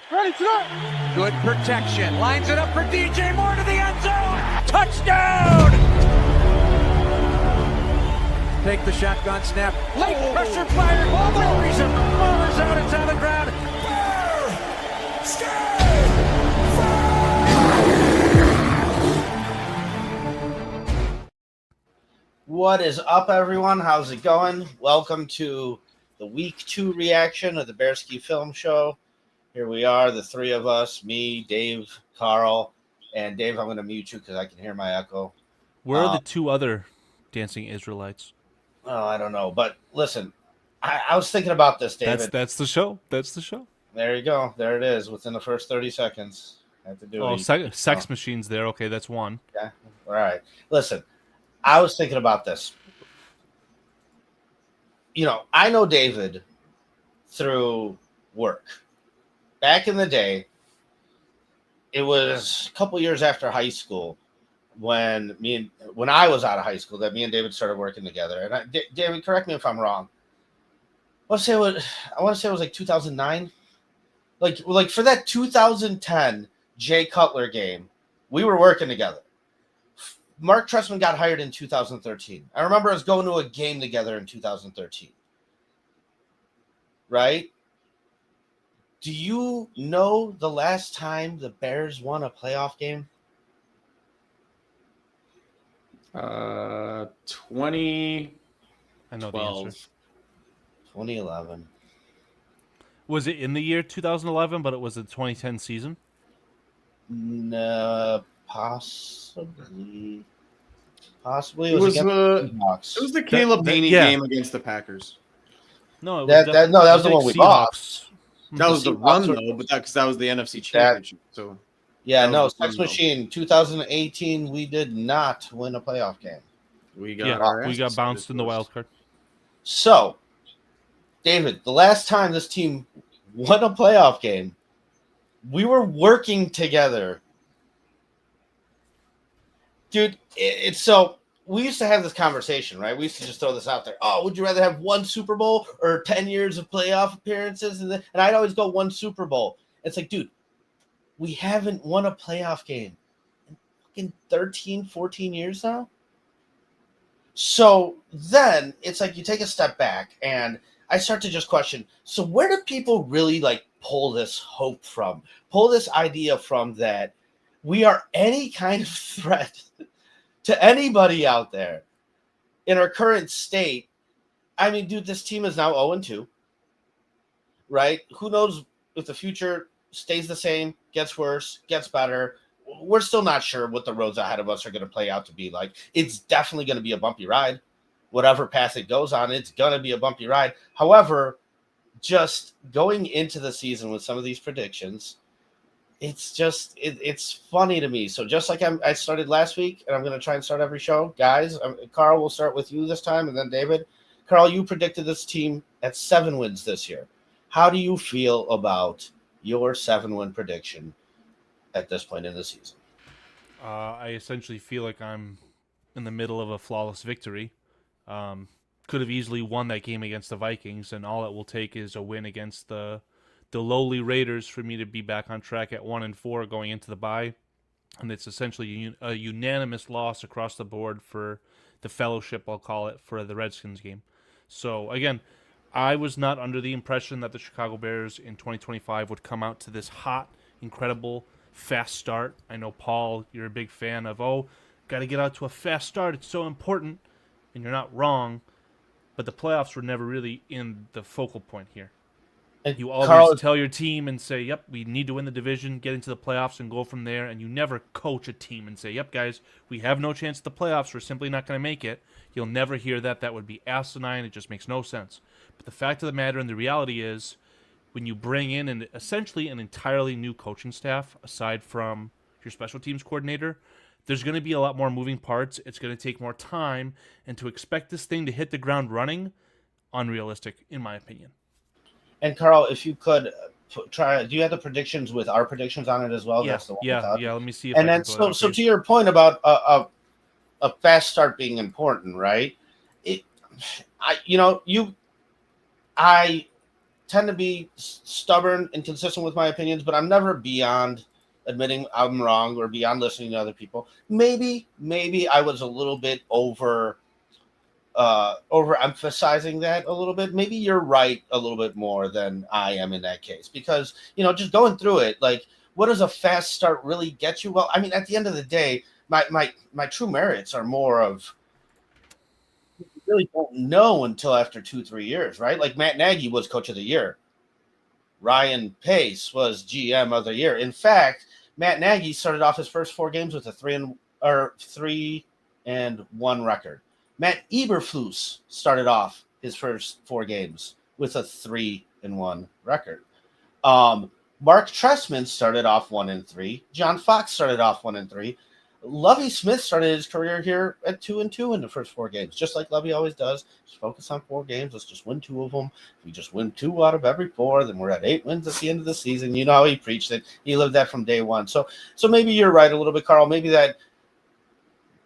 Ready, tonight. Good protection. Lines it up for DJ Moore to the end zone. Touchdown! Take the shotgun snap. Late pressure fired. No reason. Ball is out. It's on the ground. What is up, everyone? How's it going? Welcome to the Week 2 reaction of the BEARSKIFILM show. Here we are, the three of us, me, Dave, Carl, and Dave, I'm going to mute you because I can hear my echo. Where are the two other dancing Israelites? Oh, I don't know. But listen, I was thinking about this, David. That's the show. That's the show. There you go. There it is. Within the first 30 seconds. I have to do it. Sex machines there. Okay, that's one. Yeah. All right. Listen, I was thinking about this. You know, I know David through work. Back in the day, it was a couple years after high school when I was out of high school that me and David started working together. And David, correct me if I'm wrong. I want to say it was like 2009. Like for that 2010 Jay Cutler game, we were working together. Mark Trestman got hired in 2013. I remember us going to a game together in 2013. Right? Do you know the last time the Bears won a playoff game? 2012. I know the answer. 2011. Was it in the year 2011, but it was the 2010 season? No, possibly. Possibly. It was the Caleb Haney game against the Packers. No, it was that was the one we lost. That was the run, though, but because that was the NFC Championship. So yeah, no, Sex Machine 2018, we did not win a playoff game. We got bounced in the wild card. So, David, the last time this team won a playoff game, we were working together. Dude, it's so we used to have this conversation, right? We used to just throw this out there. Oh, would you rather have one Super Bowl or 10 years of playoff appearances? And I'd always go one Super Bowl. It's like, dude, we haven't won a playoff game in fucking 13, 14 years now. So then it's like you take a step back and I start to just question, so where do people really like pull this hope from? Pull this idea from that we are any kind of threat to anybody out there in our current state? I mean, dude, this team is now 0-2, right? Who knows if the future stays the same, gets worse, gets better. We're still not sure what the roads ahead of us are going to play out to be like. It's definitely going to be a bumpy ride. Whatever path it goes on, it's going to be a bumpy ride. However, just going into the season with some of these predictions, it's funny to me. So just like I started last week, and I'm going to try and start every show. Guys, Carl, we'll start with you this time, and then David. Carl, you predicted this team at 7 wins this year. How do you feel about your 7-win prediction at this point in the season? I essentially feel like I'm in the middle of a flawless victory. Could have easily won that game against the Vikings, and all it will take is a win against the lowly Raiders for me to be back on track at 1-4 going into the bye. And it's essentially a unanimous loss across the board for the fellowship, I'll call it, for the Redskins game. So, again, I was not under the impression that the Chicago Bears in 2025 would come out to this hot, incredible, fast start. I know, Paul, you're a big fan of, got to get out to a fast start. It's so important. And you're not wrong. But the playoffs were never really in the focal point here. You always tell your team and say, yep, we need to win the division, get into the playoffs, and go from there. And you never coach a team and say, yep, guys, we have no chance at the playoffs. We're simply not going to make it. You'll never hear that. That would be asinine. It just makes no sense. But the fact of the matter and the reality is when you bring in essentially an entirely new coaching staff, aside from your special teams coordinator, there's going to be a lot more moving parts. It's going to take more time. And to expect this thing to hit the ground running, unrealistic, in my opinion. And Carl, if you could try, do you have the predictions with our predictions on it as well? Yeah, That's the one yeah. Let me see. If and then, so to your point about a fast start being important, right? I tend to be stubborn and consistent with my opinions, but I'm never beyond admitting I'm wrong or beyond listening to other people. Maybe I was a little bit overemphasizing that a little bit. Maybe you're right a little bit more than I am in that case, because just going through it, like, what does a fast start really get you? Well, I mean, at the end of the day, my true merits are more of, you really don't know until after 2-3 years, right? Like Matt Nagy was coach of the year. Ryan Pace was GM of the year. In fact, Matt Nagy started off his first 4 games with a 3-1 record. Matt Eberflus started off his first 4 games with a 3-1 record. Mark Trestman started off 1-3. John Fox started off 1-3. Lovie Smith started his career here at 2-2 in the first 4 games, just like Lovie always does. Just focus on 4 games. Let's just win 2 of them. If we just win 2 out of every 4, then we're at 8 wins at the end of the season. You know how he preached it. He lived that from day one. So maybe you're right a little bit, Carl. Maybe that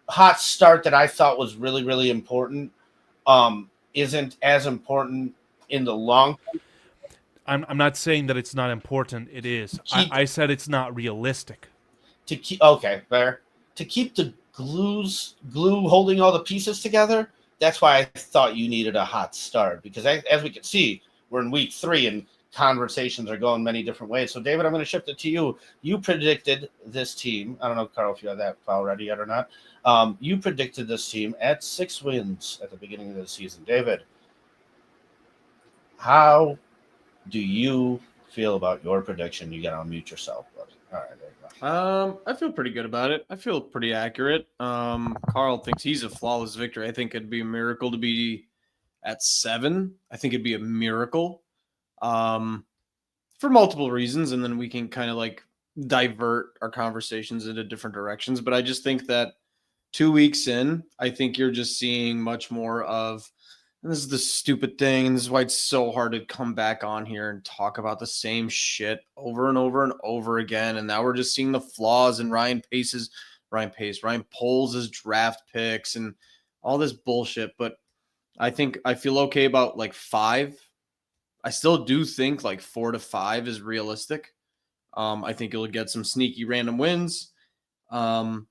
hot start that I thought was really, really important isn't as important in the long term. I'm not saying that it's not important. It is. I said it's not realistic. Fair. To keep the glue holding all the pieces together, that's why I thought you needed a hot start, because as we can see, we're in week 3 and conversations are going many different ways. So, David, I'm going to shift it to you. You predicted this team. I don't know, Carl, if you have that file ready yet or not. You predicted this team at 6 wins at the beginning of the season. David, how do you feel about your prediction? You got to unmute yourself, buddy. All right, there you go. I feel pretty good about it. I feel pretty accurate. Carl thinks he's a flawless victory. I think it'd be a miracle to be at 7. I think it'd be a miracle for multiple reasons, and then we can kind of like divert our conversations into different directions. But I just think that 2 weeks in, I think you're just seeing much more of, and this is the stupid thing, and this is why it's so hard to come back on here and talk about the same shit over and over and over again. And now we're just seeing the flaws in Ryan Poles' draft picks and all this bullshit. But I feel okay about like 5. I still do think like 4 to 5 is realistic. I think you'll get some sneaky random wins. I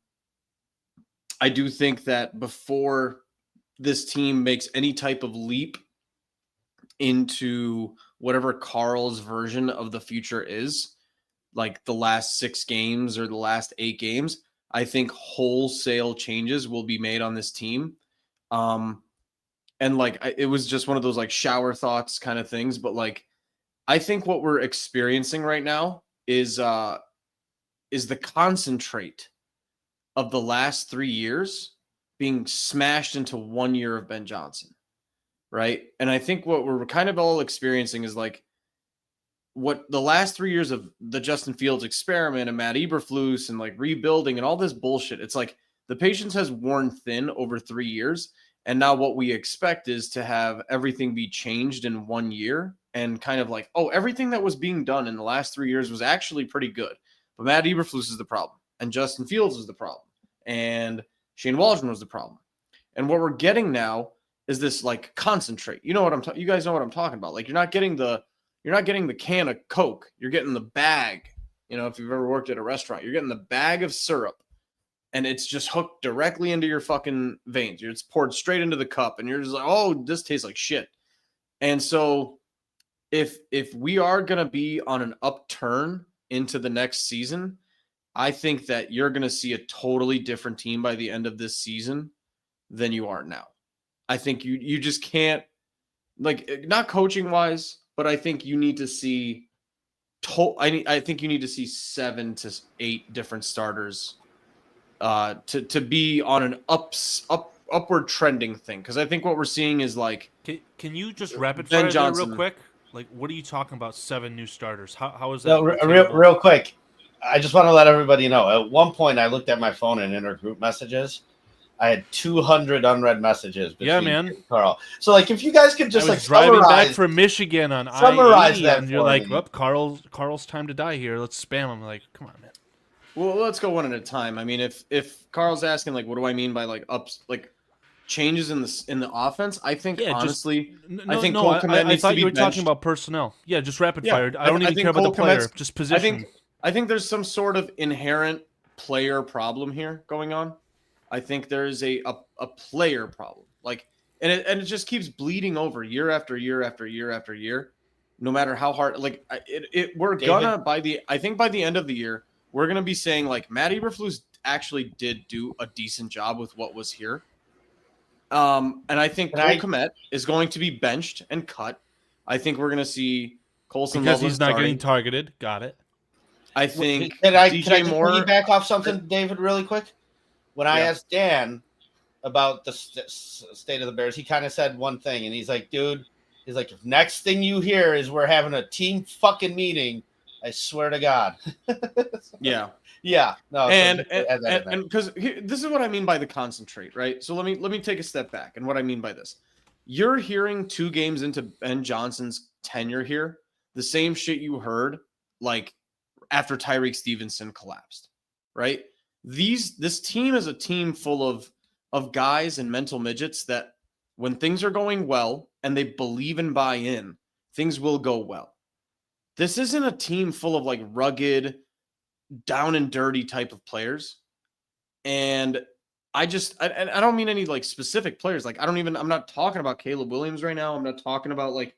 do think that before this team makes any type of leap into whatever Carl's version of the future is, like the last 6 games or the last 8 games, I think wholesale changes will be made on this team. And like, it was just one of those like shower thoughts kind of things. But like, I think what we're experiencing right now is the concentrate of the last 3 years being smashed into 1 year of Ben Johnson, right? And I think what we're kind of all experiencing is like what the last 3 years of the Justin Fields experiment and Matt Eberflus and like rebuilding and all this bullshit. It's like the patience has worn thin over 3 years. And now what we expect is to have everything be changed in 1 year and kind of like, oh, everything that was being done in the last 3 years was actually pretty good. But Matt Eberflus is the problem, and Justin Fields is the problem, and Shane Waldron was the problem. And what we're getting now is this like concentrate. You know what you guys know what I'm talking about. Like you're not getting the can of Coke. You're getting the bag. You know, if you've ever worked at a restaurant, you're getting the bag of syrup. And it's just hooked directly into your fucking veins. It's poured straight into the cup, and you're just like, oh, this tastes like shit. And so if we are going to be on an upturn into the next season, I think that you're going to see a totally different team by the end of this season than you are now. I think you just can't, like, not coaching wise, but I think you need to see I think you need to see 7 to 8 different starters to be on an upward trending thing, because I think what we're seeing is like. Can you just rapid fire that real quick? Like, what are you talking about? 7 new starters? How is that? No, real quick. I just want to let everybody know. At one point, I looked at my phone and intergroup messages. I had 200 unread messages. Yeah, man, Carl. So, like, if you guys could just like driving back from Michigan on summarize that, and you're like, "Oh, Carl's time to die here. Let's spam him." Like, come on, man. Well, let's go one at a time. I mean, if Carl's asking like, what do I mean by like changes in the offense, I think honestly, I think no, Cole I Kmet needs thought to be you were talking benched. about personnel. Yeah, just rapid Yeah, fire. I don't even think care about the Cole player, Kmet's- just position. I think there's some sort of inherent player problem here going on. I think there's a player problem. Like, and it just keeps bleeding over year after year after year after year. No matter how hard, like we're David? I think by the end of the year, we're gonna be saying like Matt Eberflus actually did do a decent job with what was here. And I think Cole Kmet is going to be benched and cut. I think we're gonna see Colston Because Loveland he's not starting. getting targeted. Got it. I think Could I DJ just Moore. piggyback off something, David, really quick? When I asked Dan about the state of the Bears, he kind of said one thing, and he's like, dude, he's like, if next thing you hear is we're having a team fucking meeting, I swear to God. Yeah. Yeah. No. And because this is what I mean by the concentrate, right? So let me take a step back. And what I mean by this, you're hearing 2 games into Ben Johnson's tenure here, the same shit you heard like after Tyreek Stevenson collapsed, right? This team is a team full of guys and mental midgets that when things are going well and they believe and buy in, things will go well. This isn't a team full of like rugged, down and dirty type of players. And I don't mean any like specific players. Like I'm not talking about Caleb Williams right now. I'm not talking about like,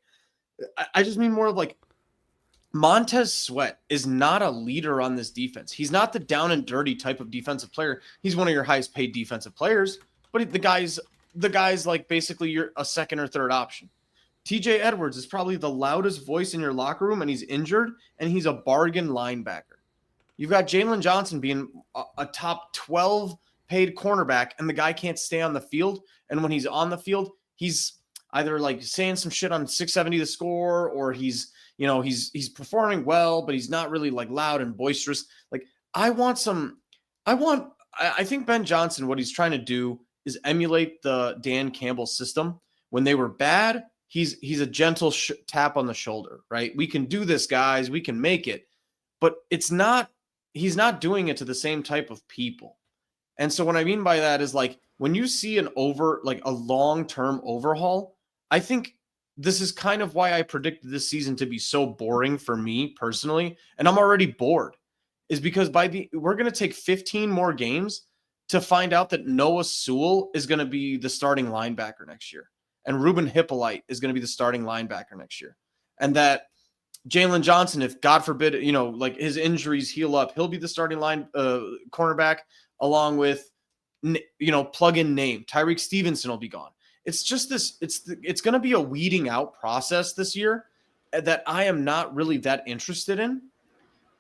I just mean more of like Montez Sweat is not a leader on this defense. He's not the down and dirty type of defensive player. He's one of your highest paid defensive players, but the guy's like basically you're a second or third option. TJ Edwards is probably the loudest voice in your locker room, and he's injured, and he's a bargain linebacker. You've got Jalen Johnson being a top 12 paid cornerback, and the guy can't stay on the field. And when he's on the field, he's either like saying some shit on 670 to score, or he's performing well, but he's not really like loud and boisterous. Like I think Ben Johnson, what he's trying to do is emulate the Dan Campbell system. When they were bad, he's a gentle tap on the shoulder, right? We can do this, guys. We can make it. But he's not doing it to the same type of people. And so what I mean by that is like when you see a long-term overhaul, I think this is kind of why I predicted this season to be so boring for me personally. And I'm already bored, is because we're going to take 15 more games to find out that Noah Sewell is going to be the starting linebacker next year. And Ruben Hippolyte is going to be the starting linebacker next year. And that Jalen Johnson, if God forbid, like his injuries heal up, he'll be the starting cornerback along with, plug-in name. Tyreek Stevenson will be gone. It's just this, it's going to be a weeding out process this year that I am not really that interested in.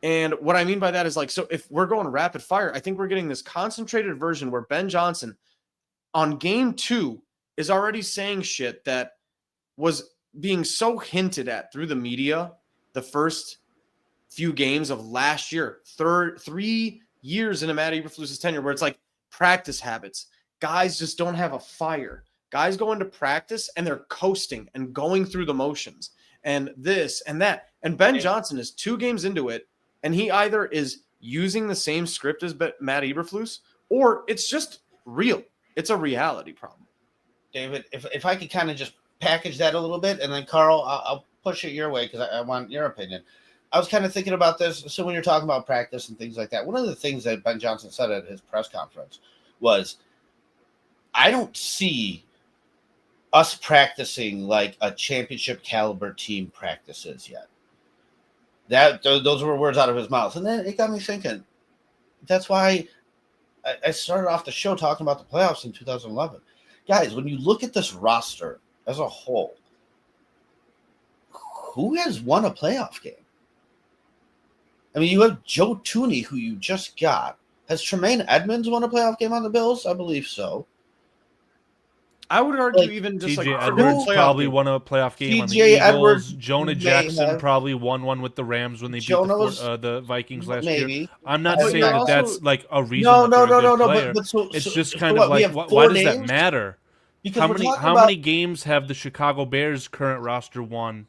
And what I mean by that is like, so if we're going rapid fire, I think we're getting this concentrated version where Ben Johnson on game 2 is already saying shit that was being so hinted at through the media the first few games of last year, 3 years into Matt Eberflus's tenure, where it's like practice habits. Guys just don't have a fire. Guys go into practice and they're coasting and going through the motions and this and that. And Ben Johnson is 2 games into it, and he either is using the same script as Matt Eberflus, or it's just real. It's a reality problem. David, if I could kind of just package that a little bit, and then Carl, I'll push it your way because I want your opinion. I was kind of thinking about this. So when you're talking about practice and things like that, one of the things that Ben Johnson said at his press conference was, I don't see us practicing like a championship caliber team practices yet. Those were words out of his mouth. And then it got me thinking, that's why I started off the show talking about the playoffs in 2011. Guys, when you look at this roster as a whole, who has won a playoff game? I mean, you have Joe Tooney, who you just got. Has Tremaine Edmonds won a playoff game on the Bills? I believe so. I would argue even just TJ like Edwards probably won a playoff game on the Eagles. Edwards Jonah Jackson probably won one with the Rams when they beat the Vikings last year. I'm not saying that that's like a reason. No. But it's just kind of like, why does that matter? Because how many games have the Chicago Bears current roster won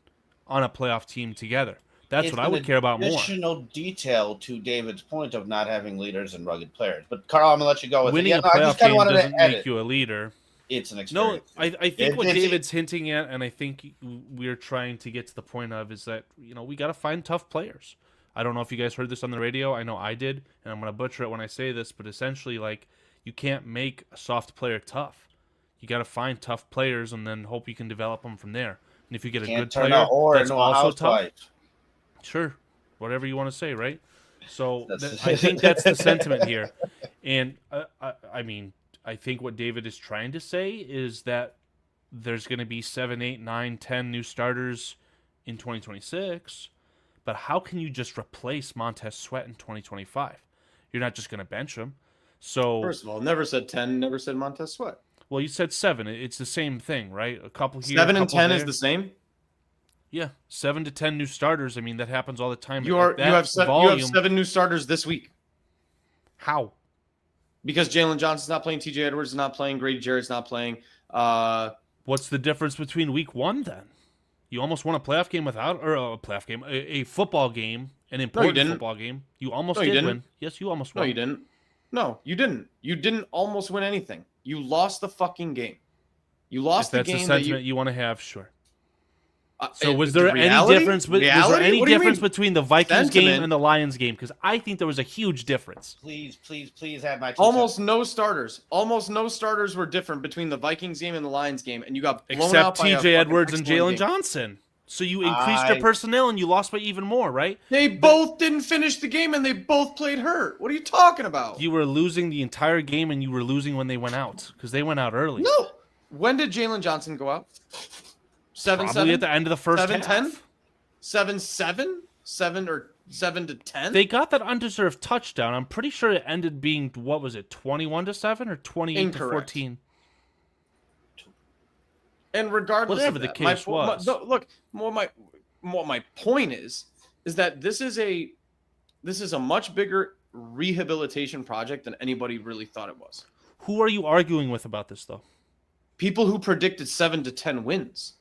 on a playoff team together? That's what I would care about more. Additional detail to David's point of not having leaders and rugged players. But Carl, I'm gonna let you go with winning it. a playoff game doesn't make you a leader. it's an No, experience. I think what It's- David's hinting at, and I think we're trying to get to the point of, is that, we got to find tough players. I don't know if you guys heard this on the radio. I know I did, and I'm going to butcher it when I say this, but essentially, like, you can't make a soft player tough. You got to find tough players and then hope you can develop them from there. And if you get a Can't good turn player a whore that's into a also tough, housewife. sure, whatever you want to say, right? So That's- I think that's the sentiment here. And I mean, I think what David is trying to say is that there's going to be 7, 8, 9, 10 new starters in 2026, but how can you just replace Montez Sweat in 2025? You're not just going to bench him. So First of all, never said 10, never said Montez Sweat. well, you said 7. It's the same thing, right? A couple here, 7 and couple 10 there. is the same. Yeah, 7 to 10 new starters. I mean, that happens all the time. You At that have 7 new starters this week How? because Jalen Johnson's not playing, TJ Edwards is not playing, Grady Jarrett's not playing. What's the difference between week 1 then? You almost won a playoff game without, or a playoff game, a football game, an important didn't. football game. You almost No, you did didn't. win. Yes, you almost No, won. you didn't. No, you didn't. You didn't almost win anything. You lost the fucking game. You lost If the that's the game that sentiment you want to have, sure. you. So was there any difference? Was there any difference between the Vikings game Sentiment. and the Lions game? Because I think there was a huge difference. Please add my 2 Almost cents. no starters. Almost no starters were different between the Vikings game and the Lions game, and you got blown Except out by a TJ fucking Edwards and excellent Jalen game. Johnson. So you increased your personnel and you lost by even more, right? They both didn't finish the game, and they both played hurt. What are you talking about? You were losing the entire game and you were losing when they went out because they went out early. No. When did Jalen Johnson go out? 7-7? Probably at the end of the first 7-10? half. 7-7? 7 or 7 to 10? They got that undeserved touchdown. I'm pretty sure it ended being, what was it, 21-7 or 28-14? And regardless Whatever of the that, case was. look, what my point is that this is a much bigger rehabilitation project than anybody really thought it was. Who are you arguing with about this, though? People who predicted 7 to 10 wins,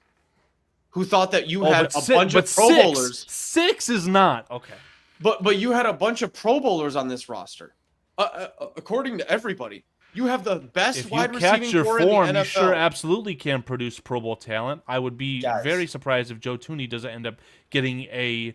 who thought that you Oh, had but a bunch of Pro Bowlers, 6 is not. Okay. but you had a bunch of Pro Bowlers on this roster. According to everybody, you have the best If you wide catch receiving your core in the form, NFL. you sure absolutely can produce Pro Bowl talent. I would be Guys. very surprised if Joe Tooney doesn't end up getting a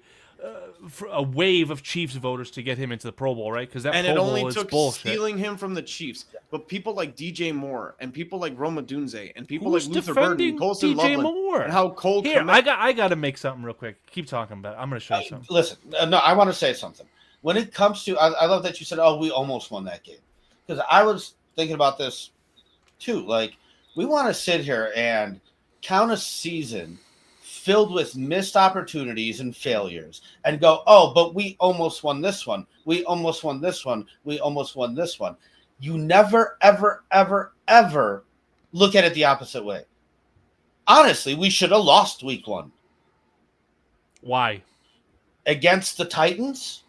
wave of Chiefs voters to get him into the Pro Bowl, right? Because that And Pro it Bowl only is took bullshit. stealing him from the Chiefs. But people like DJ Moore and people like Roma Odunze and people Who's like Luther Burden, defending Colston, DJ Loveland, Moore? and how Cole Here, Kmet- I got to make something real quick. Keep talking about it. I'm going to show you something. Listen, no, I want to say something. When it comes to, I love that you said, "Oh, we almost won that game," because I was thinking about this too. Like, we want to sit here and count a season filled with missed opportunities and failures, and go, "Oh, but we almost won this one. We almost won this one. We almost won this one." You never, ever, ever, ever look at it the opposite way. Honestly, we should have lost week 1 Why? against the Titans.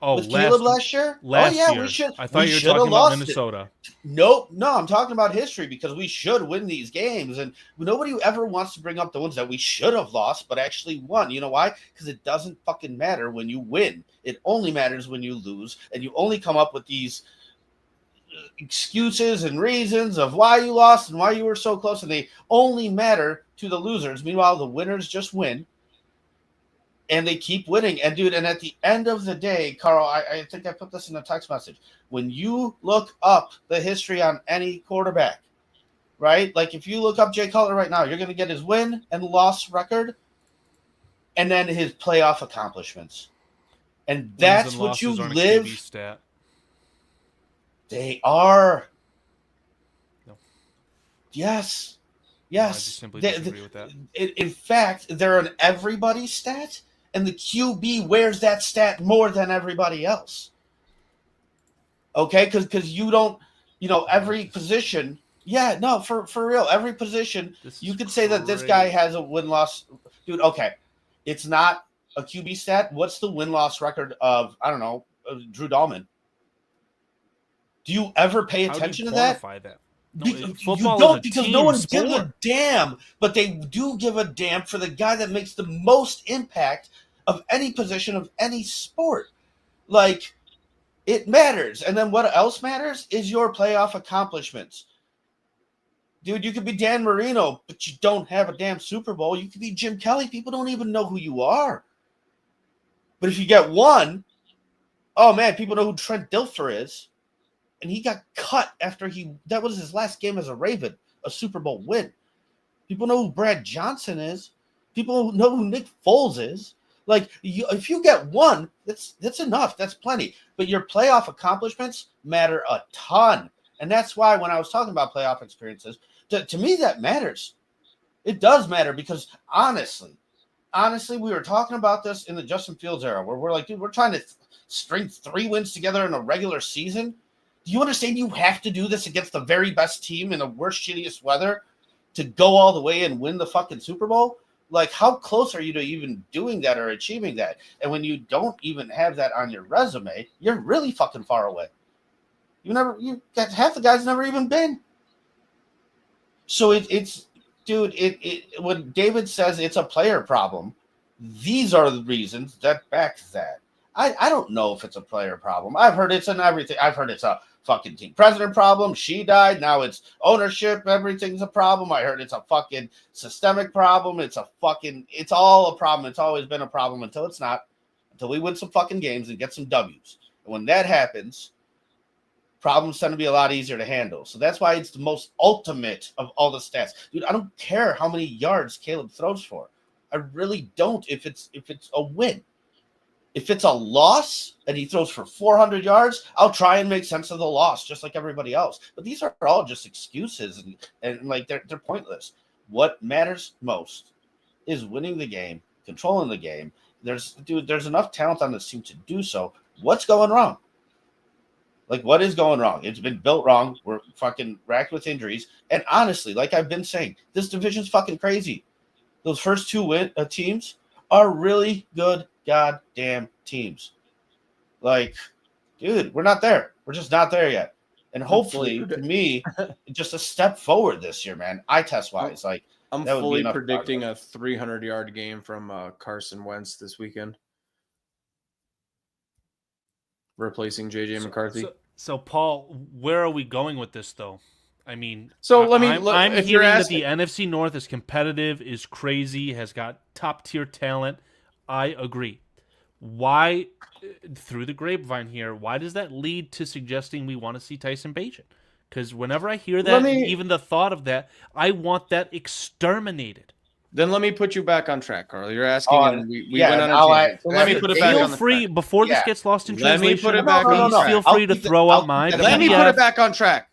Oh, With Caleb last year? Last yeah, year. we should. I thought we you were should have talking about lost Minnesota. it. No, I'm talking about history because we should win these games, and nobody ever wants to bring up the ones that we should have lost but actually won. You know why? Because it doesn't fucking matter when you win. It only matters when you lose, and you only come up with these excuses and reasons of why you lost and why you were so close, and they only matter to the losers. Meanwhile, the winners just win. And they keep winning. And, dude, and at the end of the day, Carl, I think I put this in a text message. When you look up the history on any quarterback, right? Like, if you look up Jay Cutler right now, you're going to get his win and loss record and then his playoff accomplishments. And that's Wins and what you losses aren't a live. QB stat. They are. No. Yes. No, I Yes. just simply disagree with that. In fact, they're an everybody stat, and the QB wears that stat more than everybody else. Okay, because you don't, every position. Yeah, no, for real, every position you could say that this guy has a win-loss. Dude, okay, it's not a QB stat. What's the win-loss record of, I don't know, Drew Dahlman? Do you ever pay attention to that? No, football you don't, is a because team no one sport. gives a damn, but they do give a damn for the guy that makes the most impact of any position of any sport. Like, it matters. And then what else matters is your playoff accomplishments. Dude, you could be Dan Marino, but you don't have a damn Super Bowl. You could be Jim Kelly. People don't even know who you are. But if you get one, oh man, people know who Trent Dilfer is. And he got cut after that was his last game as a Raven, a Super Bowl win. People know who Brad Johnson is. People know who Nick Foles is. Like, if you get one, that's enough. That's plenty. But your playoff accomplishments matter a ton. And that's why when I was talking about playoff experiences, to me that matters. It does matter because honestly, we were talking about this in the Justin Fields era where we're like, dude, we're trying to string 3 wins together in a regular season. Do you understand you have to do this against the very best team in the worst, shittiest weather to go all the way and win the fucking Super Bowl? Like, how close are you to even doing that or achieving that? And when you don't even have that on your resume, you're really fucking far away. You got half the guys never even been. So it's when David says it's a player problem, these are the reasons that backs that. I don't know if it's a player problem. I've heard it's an everything. I've heard it's a fucking team president problem. She died. Now it's ownership. Everything's a problem. I heard it's a fucking systemic problem. It's all a problem. It's always been a problem until it's not, until we win some fucking games and get some W's. And when that happens, problems tend to be a lot easier to handle. So that's why it's the most ultimate of all the stats. Dude, I don't care how many yards Caleb throws for. I really don't if it's a win. If it's a loss and he throws for 400 yards, I'll try and make sense of the loss just like everybody else. But these are all just excuses and like they're pointless. What matters most is winning the game, controlling the game. There's enough talent on this team to do so. What's going wrong? Like, what is going wrong? It's been built wrong. We're fucking racked with injuries. And honestly, like I've been saying, this division's fucking crazy. Those first 2 teams are really good goddamn teams. Like, dude, we're not there. We're just not there yet. And hopefully, to me, just a step forward this year, man. Eye test wise, like I'm fully predicting a 300-yard game from Carson Wentz this weekend, replacing JJ McCarthy. So, Paul, where are we going with this, though? I mean, I'm hearing that the NFC North is competitive, is crazy, has got top-tier talent. I agree. Why, through the grapevine here, why does that lead to suggesting we want to see Tyson Bagent? Because whenever I hear that, even the thought of that, I want that exterminated. Then let me put you back on track, Carl. You're asking, and we went on a tangent. So let me put it back on track. Before this gets lost in translation, let me put it back on track. Feel free to throw out mine. Let me put it back on track.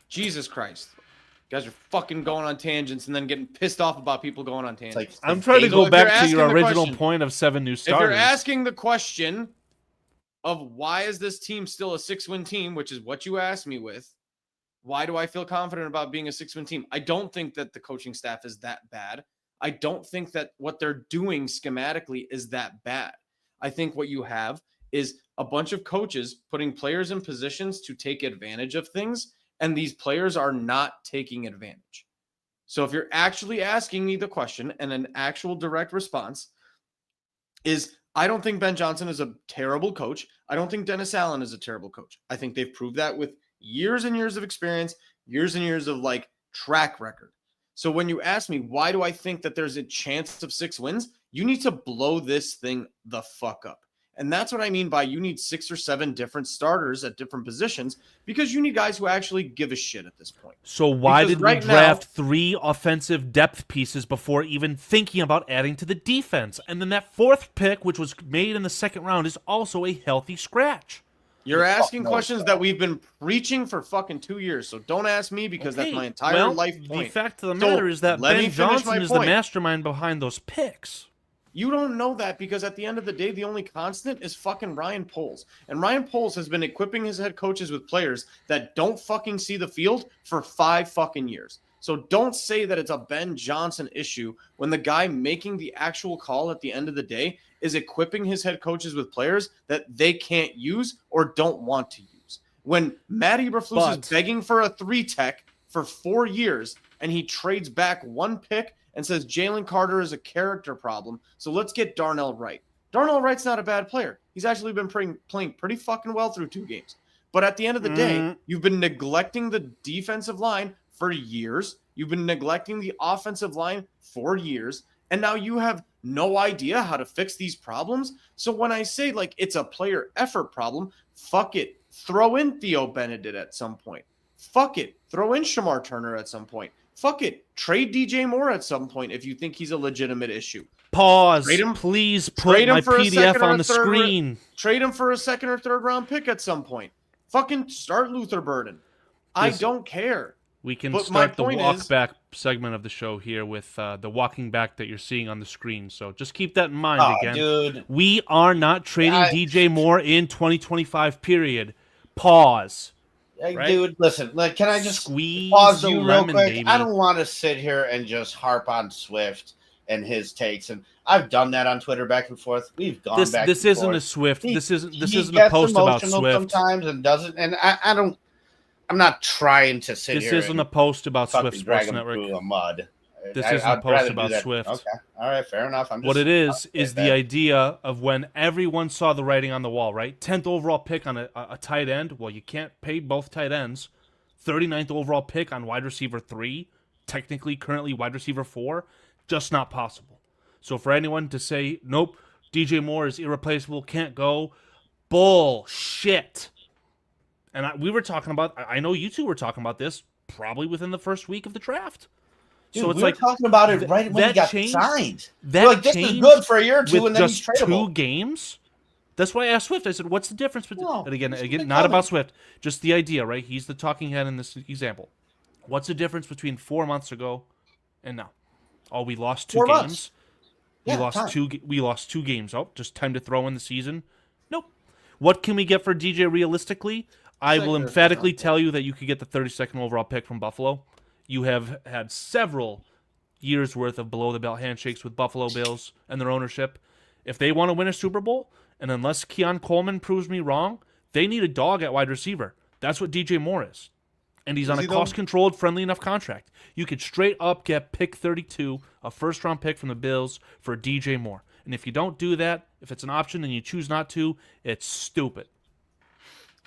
Jesus Christ. You guys are fucking going on tangents and then getting pissed off about people going on tangents. I'm trying to go back to your original point of 7 new starters. If you're asking the question of why is this team still a 6-win team, which is what you asked me with, why do I feel confident about being a 6-win team? I don't think that the coaching staff is that bad. I don't think that what they're doing schematically is that bad. I think what you have is a bunch of coaches putting players in positions to take advantage of things, and these players are not taking advantage. So if you're actually asking me the question, and an actual direct response is, I don't think Ben Johnson is a terrible coach. I don't think Dennis Allen is a terrible coach. I think they've proved that with years and years of experience, years and years of like track record. So when you ask me, why do I think that there's a chance of 6 wins? You need to blow this thing the fuck up. And that's what I mean by you need 6 or 7 different starters at different positions, because you need guys who actually give a shit at this point. So why did we draft 3 offensive depth pieces before even thinking about adding to the defense? And then that 4th pick, which was made in the 2nd round, is also a healthy scratch. You're asking questions that we've been preaching for fucking 2 years. So don't ask me, because that's my entire life point. The fact of the matter is that Ben Johnson is the mastermind behind those picks. You don't know that, because at the end of the day, the only constant is fucking Ryan Poles. And Ryan Poles has been equipping his head coaches with players that don't fucking see the field for 5 fucking years. So don't say that it's a Ben Johnson issue when the guy making the actual call at the end of the day is equipping his head coaches with players that they can't use or don't want to use. When Matt Eberflus is begging for a 3-tech for 4 years and he trades back 1 pick and says Jalen Carter is a character problem, so let's get Darnell Wright. Darnell Wright's not a bad player. He's actually been playing pretty fucking well through 2 games. But at the end of the day, you've been neglecting the defensive line for years. You've been neglecting the offensive line for years. And now you have no idea how to fix these problems. So when I say like it's a player effort problem, fuck it. Throw in Theo Benedict at some point. Fuck it. Throw in Shamar Turner at some point. Fuck it. Trade DJ Moore at some point if you think he's a legitimate issue. Pause. Please put my PDF on the screen. Trade him for a second or third round pick at some point. Fucking start Luther Burden. I don't care. We can start the walk back segment of the show here with the walking back that you're seeing on the screen. So just keep that in mind again. Dude. We are not trading DJ Moore in 2025, period. Pause. Right? Dude, listen, like, can I just squeeze pause the you lemon, real quick? baby. I don't want to sit here and just harp on Swift and his takes, and I've done that on Twitter back and forth. We've gone back. This and isn't forth. a Swift. This isn't He a post about Swift. Sometimes and doesn't, and I don't. I'm not trying to sit here. This isn't a post about Swift Sports Network. Through the mud. This isn't a post about Swift. Okay, all right, fair enough. What it is the idea of when everyone saw the writing on the wall, right? 10th overall pick on a tight end. Well, you can't pay both tight ends. 39th overall pick on wide receiver 3. Technically, currently wide receiver 4. Just not possible. So for anyone to say, nope, DJ Moore is irreplaceable, can't go, bullshit. And we were talking about, I know you two were talking about this probably within the first week of the draft. Dude, so it's we like were talking about it right when he got signed. That like, this is good for a year or two, and then just he's tradable. 2 games. That's why I asked Swift. I said, "What's the difference between?" And again, not about Swift, just the idea, right? He's the talking head in this example. What's the difference between 4 months ago and now? Oh, we lost 2 games. We lost 2 games. Oh, just time to throw in the season. Nope. What can we get for DJ realistically? I will emphatically tell you that you could get the 32nd overall pick from Buffalo. You have had several years worth of below-the-belt handshakes with Buffalo Bills and their ownership. If they want to win a Super Bowl, and unless Keon Coleman proves me wrong, they need a dog at wide receiver. That's what DJ Moore is. And he's on a cost-controlled, friendly enough contract. You could straight up get pick 32, a first-round pick from the Bills, for DJ Moore. And if you don't do that, if it's an option and you choose not to, it's stupid.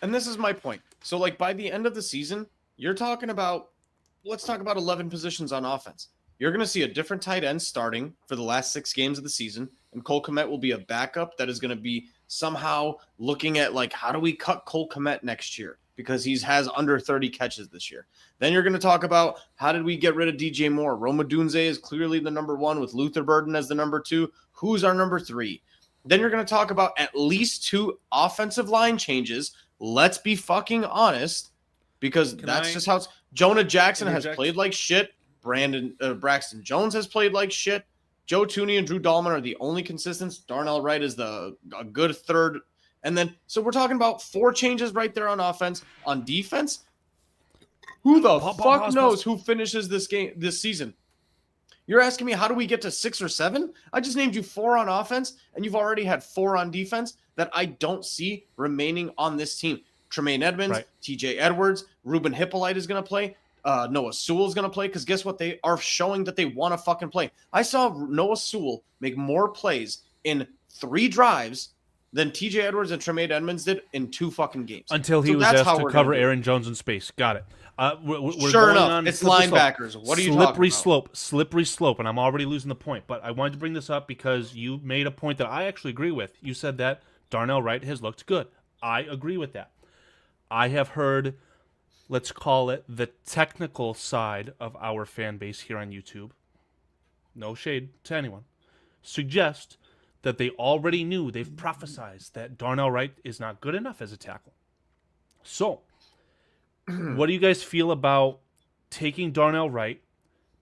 And this is my point. So, like, by the end of the season, you're talking about, let's talk about 11 positions on offense. You're going to see a different tight end starting for the last 6 games of the season, and Cole Kmet will be a backup that is going to be somehow looking at, like, how do we cut Cole Kmet next year? Because he has under 30 catches this year. Then you're going to talk about how did we get rid of DJ Moore? Rome Odunze is clearly the number 1 with Luther Burden as the number 2. Who's our number 3? Then you're going to talk about at least 2 offensive line changes. Let's be fucking honest, because just how it's. Jonah Jackson has played like shit. Braxton Jones has played like shit. Joe Tooney and Drew Dahlman are the only consistents. Darnell Wright is a good third. And then, so we're talking about 4 changes right there on offense. On defense, who the fuck knows who finishes this season? You're asking me, how do we get to 6 or 7? I just named you 4 on offense, and you've already had 4 on defense that I don't see remaining on this team. Tremaine Edmonds, TJ Edwards, Ruben Hippolyte is going to play. Noah Sewell is going to play, because guess what? They are showing that they want to fucking play. I saw Noah Sewell make more plays in 3 drives than TJ Edwards and Tremaine Edmonds did in 2 fucking games. Until he was asked to cover Aaron Jones in space. Got it. We're sure enough, it's linebackers. What are you talking about? Slippery slope, and I'm already losing the point. But I wanted to bring this up because you made a point that I actually agree with. You said that Darnell Wright has looked good. I agree with that. I have heard, let's call it, the technical side of our fan base here on YouTube, no shade to anyone, suggest that they already knew, they've prophesized that Darnell Wright is not good enough as a tackle. So, what do you guys feel about taking Darnell Wright,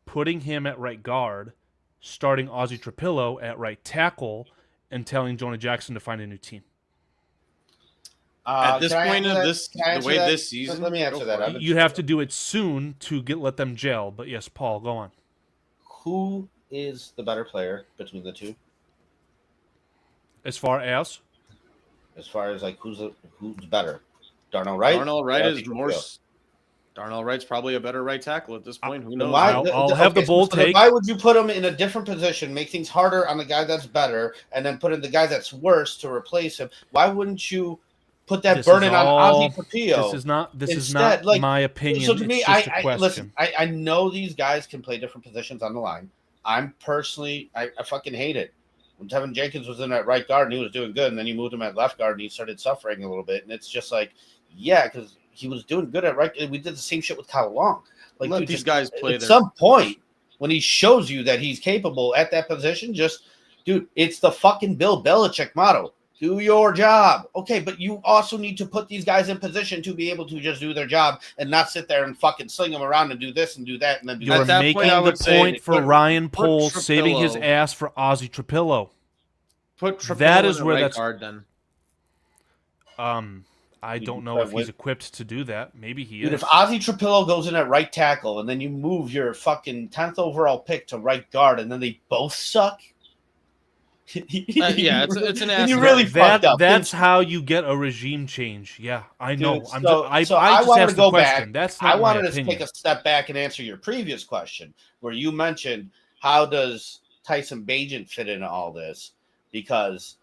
putting him at right guard, starting Ozzie Trapillo at right tackle, and telling Jonah Jackson to find a new team? At this point of this, the way this season, let me answer that. You have to do it soon to let them gel. But yes, Paul, go on. Who is the better player between the 2? As far as like who's better? Darnell Wright. Darnell Wright is more. Darnell Wright's probably a better right tackle at this point. Who knows? I'll have the bold take. Why would you put him in a different position, make things harder on the guy that's better, and then put in the guy that's worse to replace him? Why wouldn't you put that This burden is on all- Ozzy Papillo. This is Instead, not like, my opinion. So to me, it's just a I question. listen. I know these guys can play different positions on the line. I'm personally, I fucking hate it. When Tevin Jenkins was in that right guard and he was doing good, and then you moved him at left guard and he started suffering a little bit, and it's just like, yeah, because he was doing good at right. We did the same shit with Kyle Long. Like, Let dude, these just guys play at their some point when he shows you that he's capable at that position. Just, dude, it's the fucking Bill Belichick motto. Do your job. Okay, but you also need to put these guys in position to be able to just do their job and not sit there and fucking sling them around and do this and do that and then do You're At that point, making I the would say point for put- Ryan put Pohl saving his Trapillo- ass for Ozzy Trapillo. Put Trapillo That is in the where right that's- guard then. I Dude, don't know but if he's equipped to do that. Maybe he Dude, is. if Ozzy Trapillo goes in at right tackle and then you move your fucking 10th overall pick to right guard and then they both suck. Yeah, it's an and you ass- really fucked up. That's how you get a regime change. Yeah, I know. Dude, I'm so- just, so I I just wanted asked to the go question. back. That's not I wanted my to opinion. take a step back and answer your previous question where you mentioned how does Tyson Bagent fit into all this? Because,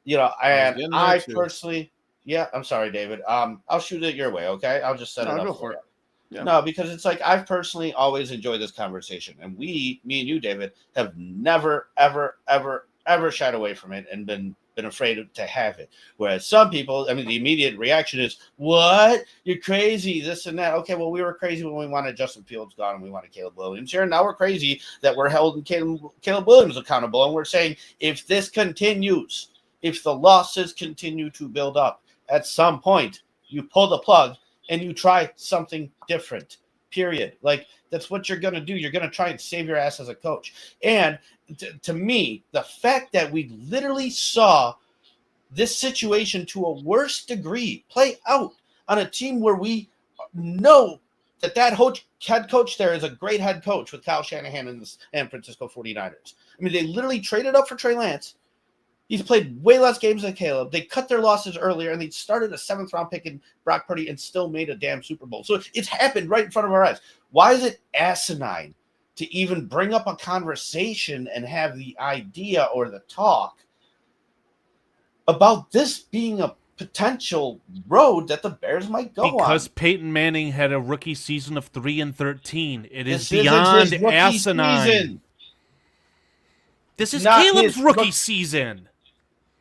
you know, and getting there I too. personally, yeah, I'm sorry, David. I'll shoot it your way, okay? I'll just set No, it up go for for you. it. Yeah. No, because it's like I've personally always enjoyed this conversation, and me and you, David, have never, ever, ever, ever shied away from it and been afraid to have it. Whereas some people, I mean, the immediate reaction is, "What? You're crazy! This and that." Okay, well, we were crazy when we wanted Justin Fields gone and we wanted Caleb Williams here. Now we're crazy that we're holding Caleb Williams accountable, and we're saying if this continues, if the losses continue to build up, at some point you pull the plug and you try something different, period. Like, that's what you're going to do. You're going to try and save your ass as a coach. And to me, the fact that we literally saw this situation to a worse degree play out on a team where we know that head coach there is a great head coach with Kyle Shanahan and the San Francisco 49ers. I mean, they literally traded up for Trey Lance. He's played way less games than Caleb. They cut their losses earlier, and they started a 7th-round pick in Brock Purdy and still made a damn Super Bowl. So it's happened right in front of our eyes. Why is it asinine to even bring up a conversation and have the idea or the talk about this being a potential road that the Bears might go on? Because Peyton Manning had a rookie season of 3-13. It is This isn't beyond his rookie asinine. season. This is Not Caleb's his rookie rook- season.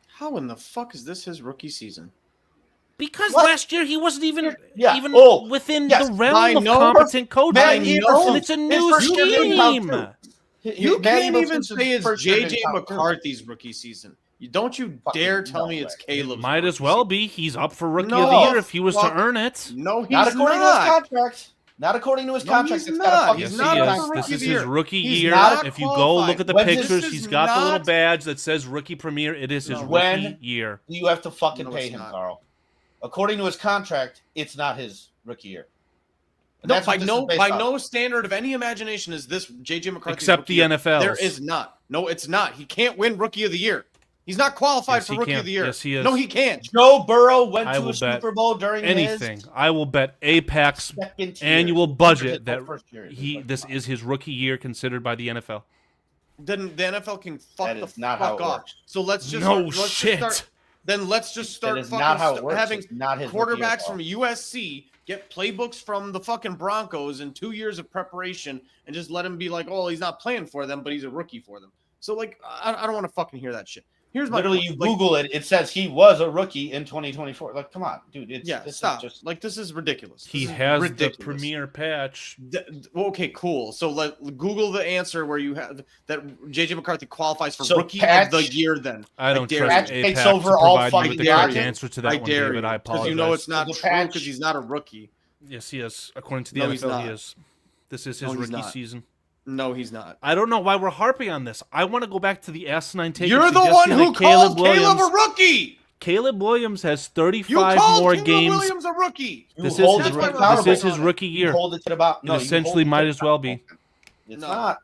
How in the fuck is this his rookie season? Because What? last year he wasn't even Yeah. within Yes. the I realm of know. competent coaching. Matt And Eberflus, it's a his new first year didn't count scheme. too. You Matt can't even Eberflus's say it's first year JJ didn't count too. McCarthy's rookie season. Don't you Fucking dare tell no me it's way. Caleb's Might as rookie well season. be. He's up for rookie No, of the year if he was to fuck. earn it. No, he's Not according to his not. contract. Not according to his No, contract. he's It's got a not. fucking Yes, He's he not season up is. for contract. This is rookie his year. rookie He's year. not If you go qualified. look at the When's pictures, this he's is got the little not- badge that says rookie premier. It is his No. rookie When- year. You have to fucking No, pay it's him, not. Carl. According to his contract, it's not his rookie year. And No, that's by what this is based on. no standard of any imagination is this JJ McCarthy Except the NFL's. There is not. No, it's not. He can't win rookie of the year. He's not qualified Yes, for he rookie can. of the year. Yes, he is. No, he can't. Joe Burrow went I to will a bet Super Bowl during Anything. his I will bet Apex second year. annual His budget that first year. this is his rookie year considered by the NFL. Then the NFL can fuck That the is not how fuck it off. works. So let's just No let's just shit. start- then let's just start That is fucking not how it works. having It's not his rookie year, quarterbacks Carl. from USC get playbooks from the fucking Broncos in 2 years of preparation and just let him be like, oh, he's not playing for them, but he's a rookie for them. So like, I don't want to fucking hear that shit. Here's my Literally, point. you Like, Google it. It says he was a rookie in 2024. Like, come on, dude. It's yeah, this is stop. just Like this is ridiculous. This He is has ridiculous. the premier patch. Okay, cool. So let Google the answer where you have that JJ McCarthy qualifies for So rookie patch- of the year. Then I don't dare trust you. Apex Takes to over all provide me with the fucking correct time. answer to that I one, dare David. I you apologize. you know it's not The true patch- because he's not a rookie. Yes, he is. According to the No, he's NFL, he not. is. This is No, his he's rookie not. season. No, he's not. I don't know why we're harping on this. I want to go back to the asinine take. You're of the one suggesting who that called Caleb Williams, a rookie. Caleb Williams has You 35 called more Caleb games. Williams a rookie. You This hold is it his, why to we're this accountable. is his on it. rookie You year. hold it to about. It No, you essentially hold it might to as well be. It's No. not.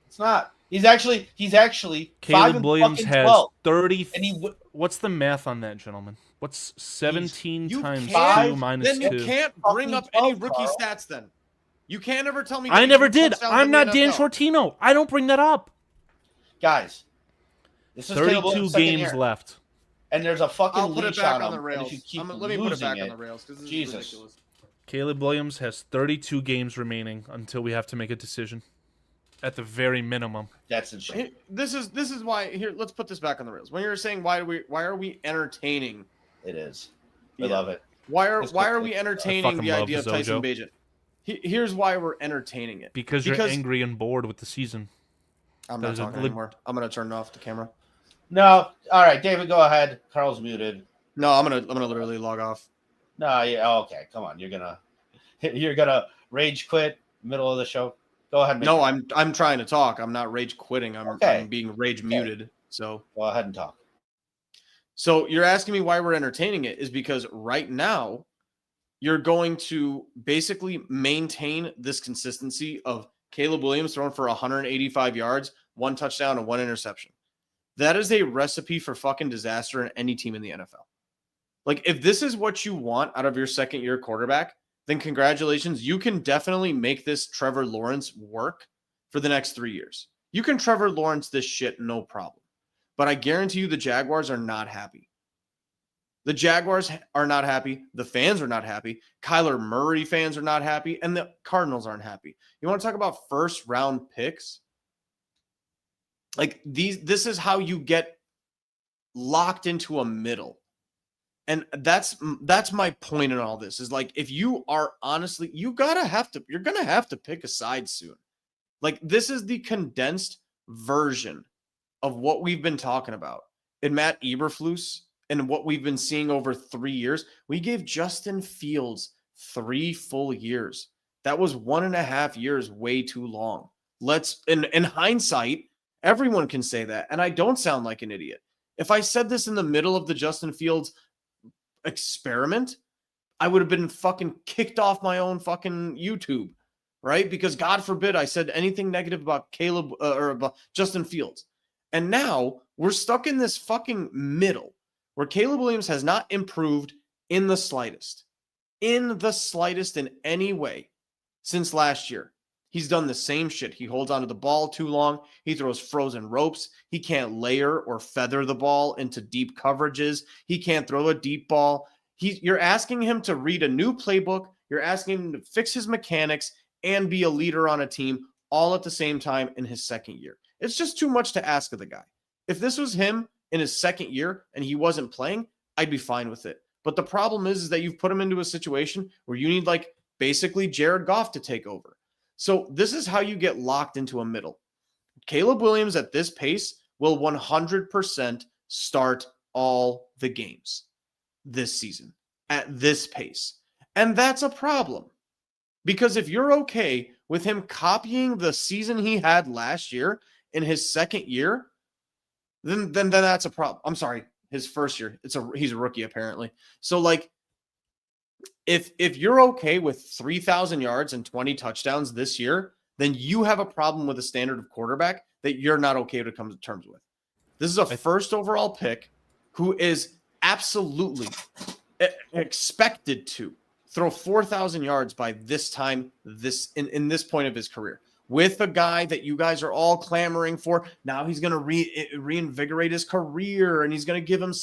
It's not. He's actually 5 Caleb and Williams fucking has 12. 30. And he w- What's the math on that, gentlemen? What's 17 You times can't- 2 minus Then you 2? can't bring up Fucking any 12, rookie Carl. stats. Then you can't ever tell me. that I he never threw did. touchdowns I'm in the not Dan NFL. Shortino. I don't bring that up. Guys, this is Caleb 32 Williams' second games year. left. and there's a fucking I'll put it leash back on on him. the rails. And if you keep Let me put it losing back on the rails because this Jesus. is ridiculous. Caleb Williams has 32 games remaining until we have to make a decision. At the very minimum. That's insane. This is why here. Let's put this back on the rails. When you're saying why are we entertaining? It is. I Yeah. love it. Why are we entertaining fucking the love idea of Tyson Zojo. Bagent? Here's why we're entertaining it. Because you're angry and bored with the season. I'm not talking anymore. I'm gonna turn off the camera. No. All right, David, go ahead. Carl's muted. No, I'm gonna literally log off. No, yeah, okay. Come on. You're gonna rage quit middle of the show. Go ahead. No, I'm trying to talk. I'm not rage quitting. I'm being rage muted. So go ahead and talk. So you're asking me why we're entertaining it is because right now you're going to basically maintain this consistency of Caleb Williams throwing for 185 yards, 1 touchdown, and 1 interception. That is a recipe for fucking disaster in any team in the NFL. Like, if this is what you want out of your second-year quarterback, then congratulations. You can definitely make this Trevor Lawrence work for the next 3 years. You can Trevor Lawrence this shit, no problem. But I guarantee you the Jaguars are not happy. The Jaguars are not happy. The fans are not happy. Kyler Murray fans are not happy. And the Cardinals aren't happy. You want to talk about first-round picks? Like, this is how you get locked into a middle. And that's my point in all this is like, if you are honestly, you're going to have to pick a side soon. Like, this is the condensed version of what we've been talking about in Matt Eberflus and what we've been seeing over 3 years. We gave Justin Fields 3 full years. That was 1.5 years, way too long. In hindsight, everyone can say that. And I don't sound like an idiot. If I said this in the middle of the Justin Fields experiment, I would have been fucking kicked off my own fucking YouTube, right? Because God forbid I said anything negative about Caleb or about Justin Fields. And now we're stuck in this fucking middle where Caleb Williams has not improved in the slightest in any way since last year. He's done the same shit. He holds onto the ball too long. He throws frozen ropes. He can't layer or feather the ball into deep coverages. He can't throw a deep ball. You're asking him to read a new playbook. You're asking him to fix his mechanics and be a leader on a team all at the same time in his second year. It's just too much to ask of the guy. If this was him in his second year and he wasn't playing, I'd be fine with it. But the problem is that you've put him into a situation where you need like basically Jared Goff to take over. So this is how you get locked into a middle. Caleb Williams at this pace will 100% start all the games this season at this pace. And that's a problem. Because if you're okay with him copying the season he had last year in his second year, then that's a problem. I'm sorry, his first year. He's a rookie apparently. So like if you're okay with 3,000 yards and 20 touchdowns this year, then you have a problem with a standard of quarterback that you're not okay to come to terms with. This is a first overall pick who is absolutely expected to throw 4,000 yards by this time, in this point of his career, with a guy that you guys are all clamoring for. Now he's going to reinvigorate his career, and he's going to give him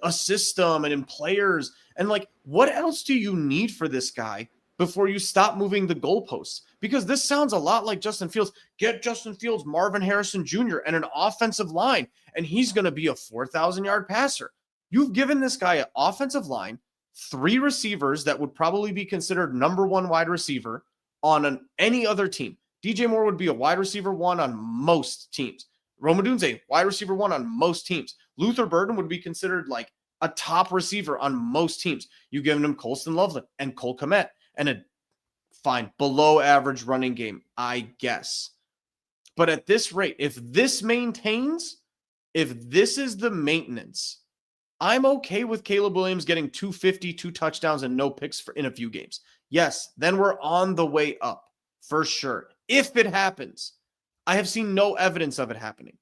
a system and in players. And like, what else do you need for this guy before you stop moving the goalposts? Because this sounds a lot like Justin Fields. Get Justin Fields, Marvin Harrison Jr., and an offensive line, and he's going to be a 4,000-yard passer. You've given this guy an offensive line, 3 receivers that would probably be considered number 1 wide receiver on any other team. DJ Moore would be a wide receiver 1 on most teams. Odunze, wide receiver 1 on most teams. Luther Burden would be considered like a top receiver on most teams. You've given him Colston, Loveland, and Cole Kmet, and a fine below average running game, I guess. But at this rate, if this maintains, if this is the maintenance, I'm okay with Caleb Williams getting 250, 2 touchdowns, and no picks in a few games. Yes, then we're on the way up for sure. If it happens, I have seen no evidence of it happening.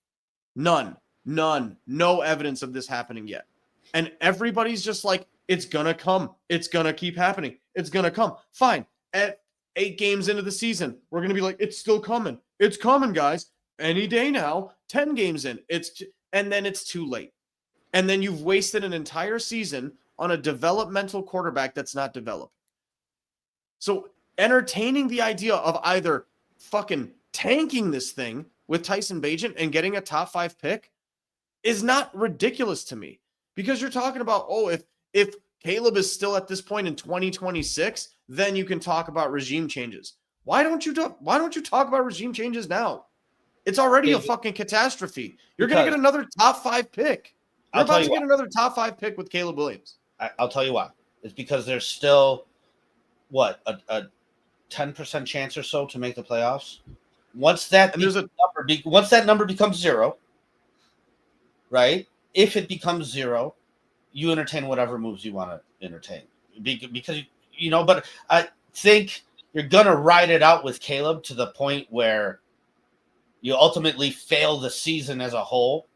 None, no evidence of this happening yet. And everybody's just like, it's going to come. It's going to keep happening. It's going to come. Fine. At 8 games into the season, we're going to be like, it's still coming. It's coming, guys. Any day now, 10 games in. And then it's too late. And then you've wasted an entire season on a developmental quarterback that's not developed. So entertaining the idea of either fucking tanking this thing with Tyson Bagent and getting a top 5 pick is not ridiculous to me, because you're talking about, oh, if Caleb is still at this point in 2026, then you can talk about regime changes. Why don't you talk about regime changes now? It's already a fucking catastrophe. You're going to get another top 5 pick. You're about to get another top 5 pick with Caleb Williams. I'll tell you why. It's because there's still a 10% chance or so to make the playoffs. Once that number becomes 0, right? If it becomes 0, you entertain whatever moves you want to entertain, because But I think you're gonna ride it out with Caleb to the point where you ultimately fail the season as a whole,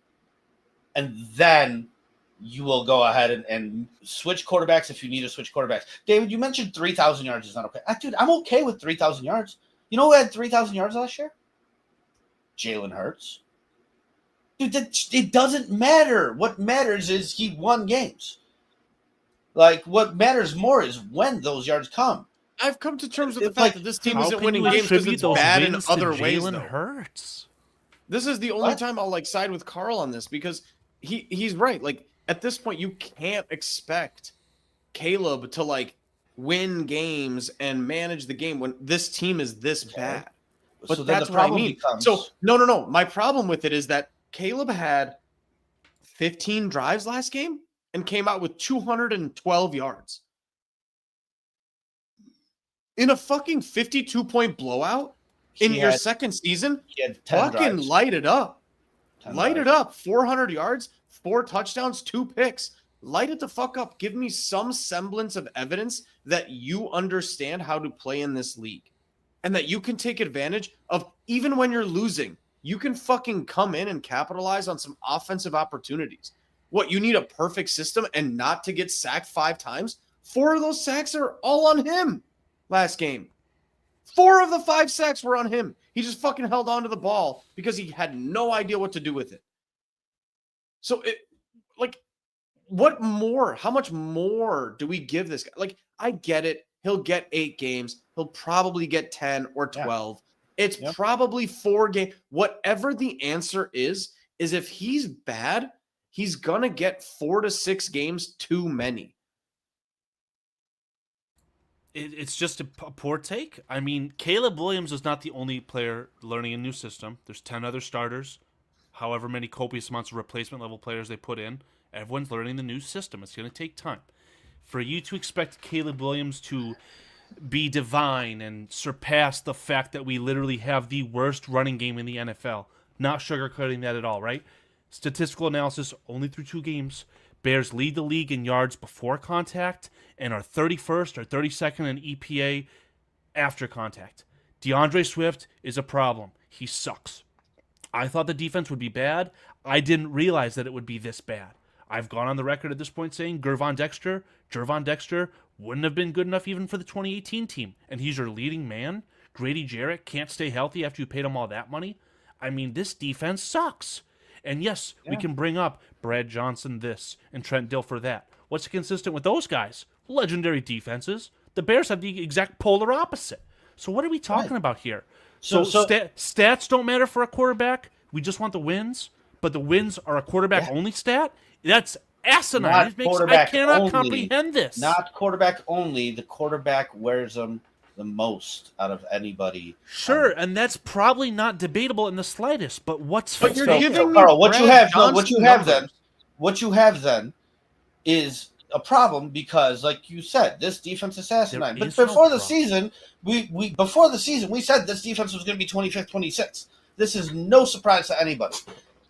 and then you will go ahead and switch quarterbacks if you need to switch quarterbacks. David, you mentioned 3,000 yards is not okay. Dude, I'm okay with 3,000 yards. You know who had 3,000 yards last year? Jalen Hurts. Dude, it doesn't matter. What matters is he won games. Like, what matters more is when those yards come. I've come to terms with the fact that this team isn't winning games because it's bad in other ways, though. Hurts. This is the only time I'll side with Carl on this, because he's right. Like, at this point, you can't expect Caleb to win games and manage the game when this team is this bad. But so that's what I mean. So no. My problem with it is that Caleb had 15 drives last game and came out with 212 yards. In a fucking 52-point blowout in your second season, fucking light it up. Light it up. 400 yards, 4 touchdowns, 2 picks. Light it the fuck up. Give me some semblance of evidence that you understand how to play in this league and that you can take advantage of, even when you're losing. You can fucking come in and capitalize on some offensive opportunities. What, you need a perfect system and not to get sacked 5 times? 4 of those sacks are all on him last game. 4 of the 5 sacks were on him. He just fucking held on to the ball because he had no idea what to do with it. So, what more? How much more do we give this guy? I get it. He'll get 8 games. He'll probably get 10 or 12. Yeah. It's probably 4 games. Whatever the answer is if he's bad, he's going to get 4 to 6 games too many. It's just a poor take. I mean, Caleb Williams is not the only player learning a new system. There's 10 other starters, however many copious amounts of replacement level players they put in. Everyone's learning the new system. It's going to take time. For you to expect Caleb Williams to be divine and surpass the fact that we literally have the worst running game in the NFL, not sugarcoating that at all, right? Statistical analysis only through 2 games. Bears lead the league in yards before contact and are 31st or 32nd in EPA after contact. DeAndre Swift is a problem. He sucks. I thought the defense would be bad. I didn't realize that it would be this bad. I've gone on the record at this point saying Gervon Dexter wouldn't have been good enough even for the 2018 team, and he's your leading man. Grady Jarrett can't stay healthy after you paid him all that money. I mean, this defense sucks. And yes, we can bring up Brad Johnson this and Trent Dilfer that. What's consistent with those guys? Legendary defenses. The Bears have the exact polar opposite. So what are we talking about here? So stats don't matter for a quarterback. We just want the wins, but the wins are a quarterback-only stat? That's asinine. I cannot comprehend this. Not quarterback only. The quarterback wears them the most out of anybody. Sure, and that's probably not debatable in the slightest. But you're giving me Carl, what you have then is a problem because, like you said, this defense is asinine. But before the season, we said this defense was going to be 25th, 26th. This is no surprise to anybody.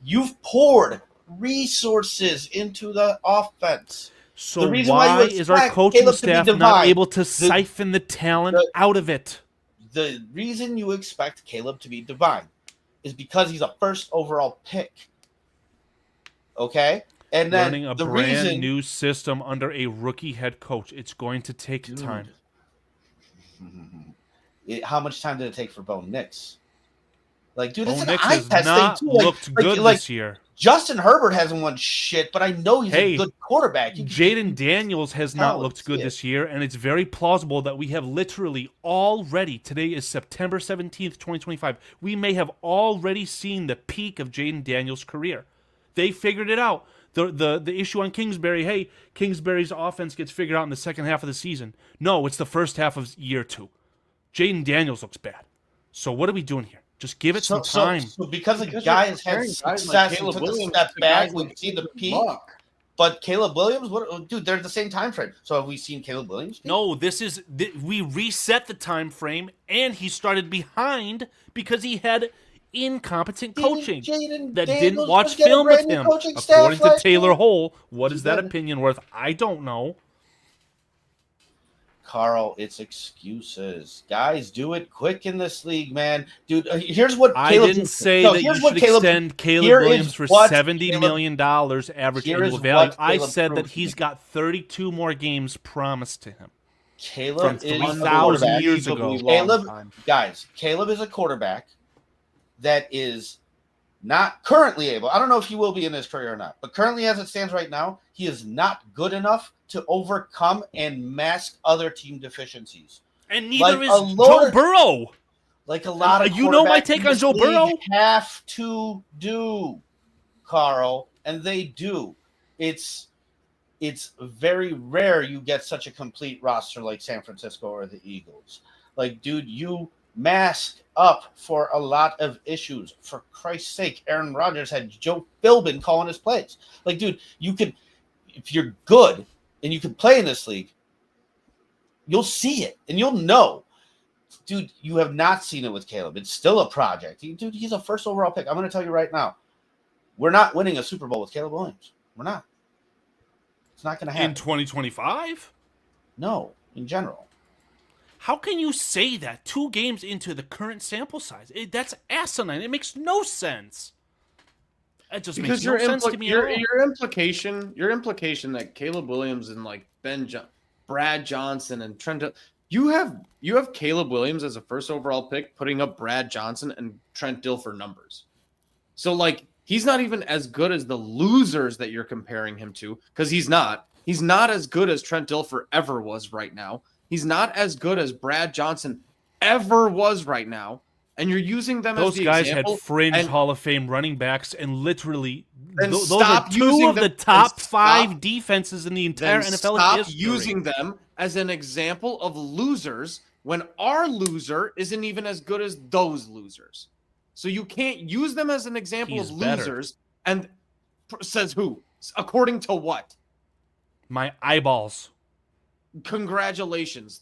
You've poured resources into the offense. So why is our coaching staff not able to siphon the talent out of it? The reason you expect Caleb to be divine is because he's a first overall pick. Okay? And then learning a brand new system under a rookie head coach. It's going to take time. How much time did it take for Bo Nix? Like, dude, Bo it's an Nix eye has test not thing too. Looked good this year. Justin Herbert hasn't won shit, but I know he's a good quarterback. Jaden Daniels has not looked good this year, and it's very plausible that we have literally already, today is September 17th, 2025, we may have already seen the peak of Jaden Daniels' career. They figured it out. The issue on Kingsbury, hey, Kingsbury's offense gets figured out in the second half of the season. No, it's the first half of year 2. Jaden Daniels looks bad. So what are we doing here? Just give it some time. So because a guy has had success like and took a step back, we see the peak. But Caleb Williams, dude, they're the same time frame. So have we seen Caleb Williams peak? No, we reset the time frame, and he started behind because he had incompetent coaching that didn't watch film with him. According to Taylor Hole, what is that opinion worth? I don't know. Carl, it's excuses. Guys, do it quick in this league, man. Dude, here's what I didn't say that you should extend Caleb Williams for $70 million average annual value. I said that he's got 32 more games promised to him. Caleb from 3,000 years ago. Caleb is a quarterback that is not currently able. I don't know if he will be in his career or not, but currently as it stands right now, he is not good enough to overcome and mask other team deficiencies. And neither is Joe Burrow. Like a lot of you know my take on Joe Burrow? Have to do, Carl, and they do. It's very rare you get such a complete roster like San Francisco or the Eagles. Like, dude, you mask up for a lot of issues. For Christ's sake, Aaron Rodgers had Joe Philbin calling his plays. Like, dude, you could, if you're good and you can play in this league, you'll see it and you'll know. Dude, you have not seen it with Caleb. It's still a project. Dude, he's a first overall pick. I'm going to tell you right now, we're not winning a Super Bowl with Caleb Williams. We're not. It's not going to happen. In 2025? No, in general. How can you say that 2 games into the current sample size? That's asinine. It makes no sense. It just makes no sense to me at all. Your implication that Caleb Williams and like Brad Johnson and Trent, you have Caleb Williams as a first overall pick putting up Brad Johnson and Trent Dilfer numbers. So like he's not even as good as the losers that you're comparing him to, because he's not. He's not as good as Trent Dilfer ever was right now. He's not as good as Brad Johnson ever was right now. And you're using them as the example. Those guys had fringe Hall of Fame running backs, and literally those are 2 of the top 5 defenses in the entire NFL history. Stop using them as an example of losers when our loser isn't even as good as those losers. So you can't use them as an example of losers. And says who? According to what? My eyeballs. Congratulations.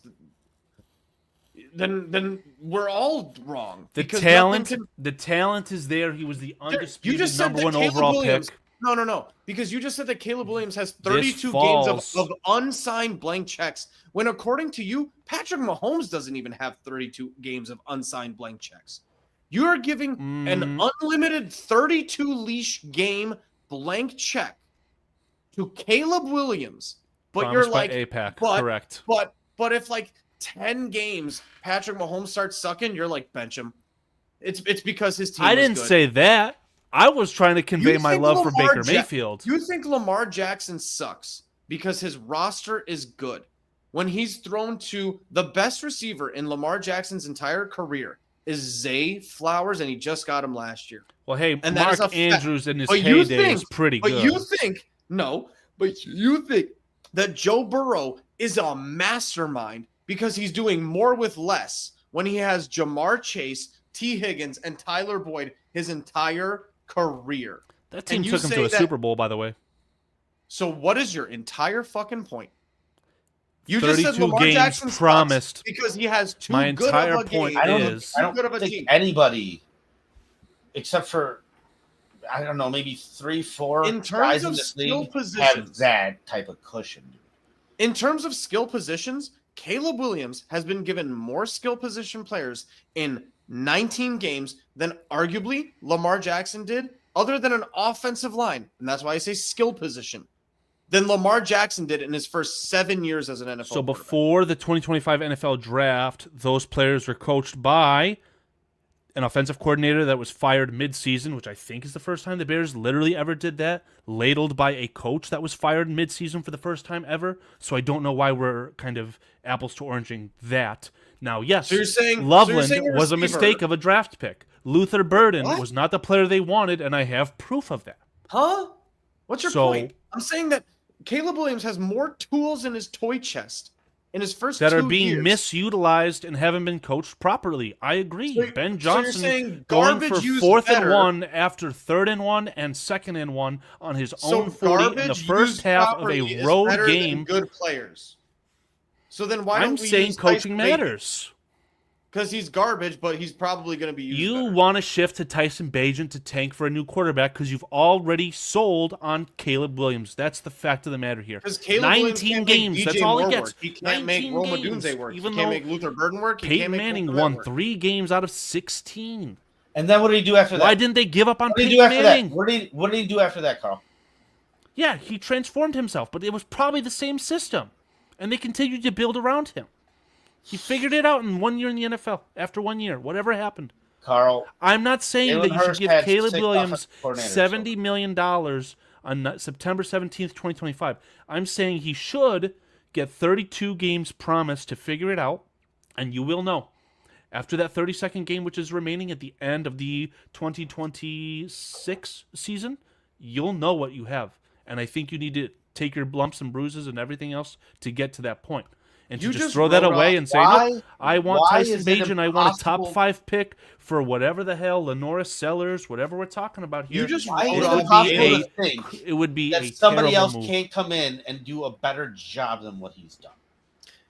Then we're all wrong. The talent is there. He was the undisputed number 1 overall pick. No. Because you just said that Caleb Williams has 32 games of unsigned blank checks, when according to you, Patrick Mahomes doesn't even have 32 games of unsigned blank checks. You are giving an unlimited 32 leash game blank check to Caleb Williams, but Promised you're like APAC, correct. But if like 10 games Patrick Mahomes starts sucking, you're like, bench him. It's because his team. I didn't say that. I was trying to convey my love for Baker Mayfield. You think Lamar Jackson sucks because his roster is good when he's thrown to the best receiver in Lamar Jackson's entire career is Zay Flowers, and he just got him last year. Well, hey, and Mark Andrews in his heyday is pretty good. But you think that Joe Burrow is a mastermind because he's doing more with less when he has Jamar Chase, T. Higgins, and Tyler Boyd his entire career. That team took him to a Super Bowl, by the way. So what is your entire fucking point? You 32 just said Lamar games Jackson promised because he has too my good entire of a point game. is I don't think anybody, except for I don't know, maybe 3-4 in terms guys of in this skill league positions, have that type of cushion. In terms of skill positions, Caleb Williams has been given more skill position players in 19 games than arguably Lamar Jackson did, other than an offensive line. And that's why I say skill position. Than Lamar Jackson did in his first 7 years as an NFL So before the 2025 NFL draft, those players were coached by an offensive coordinator that was fired mid-season, which I think is the first time the Bears literally ever did that, ladled by a coach that was fired mid-season for the first time ever. So I don't know why we're kind of apples to oranging that. Now, yes, So you're saying Loveland a was a receiver- mistake of a draft pick. Luther Burden What? was not the player they wanted, and I have proof of that. Huh? What's your So- point? I'm saying that Caleb Williams has more tools in his toy chest in his first That 2 are being years. misutilized and haven't been coached properly. I agree. So- Ben so you're Johnson saying going garbage for used 4th better- and 1 after 3rd and 1 and 2nd and 1 on his So own 40 in the garbage first used half of properly a is road better than game. good players. So then why I'm don't we saying coaching matters. Because he's garbage, but he's probably going to be used You better. want to shift to Tyson Bagent to tank for a new quarterback because you've already sold on Caleb Williams. That's the fact of the matter here. Because Caleb Williams 19 can't games. make That's DJ all Moore he gets. work. He can't make 19 Rome games, Odunze work. even He can't though make Luther Burden work. He Peyton can't make Manning Cole Kmet won work. 3 games out of 16. And then what did he do after that? Why didn't they give up on What did he Peyton do after Manning? that? What did he do after that, Carl? Yeah, he transformed himself, but it was probably the same system. And they continued to build around him. He figured it out in 1 year in the NFL. After 1 year, whatever happened. Carl, I'm not saying Jalen that you should Hurst give had Caleb 6 Williams offensive coordinators, $70 million on September 17th, 2025. I'm saying he should get 32 games promised to figure it out, and you will know. After that 32nd game, which is remaining at the end of the 2026 season, you'll know what you have. And I think you need to take your lumps and bruises and everything else to get to that point. And to You just just throw that wrote away off- and say, why- nope, I want why Tyson is it Bagent, I want a top impossible- 5 pick for whatever the hell, Lenora Sellers, whatever we're talking about here. You just why wrote is it off impossible Jalen. to think It would be that a somebody terrible else move. can't come in and do a better job than what he's done?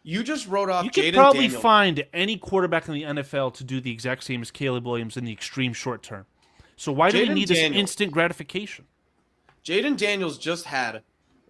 You just wrote off You could Jaden probably Daniels. find any quarterback in the NFL to do the exact same as Caleb Williams in the extreme short term. So why do we Jaden need this Daniels. instant gratification? Jaden Daniels just had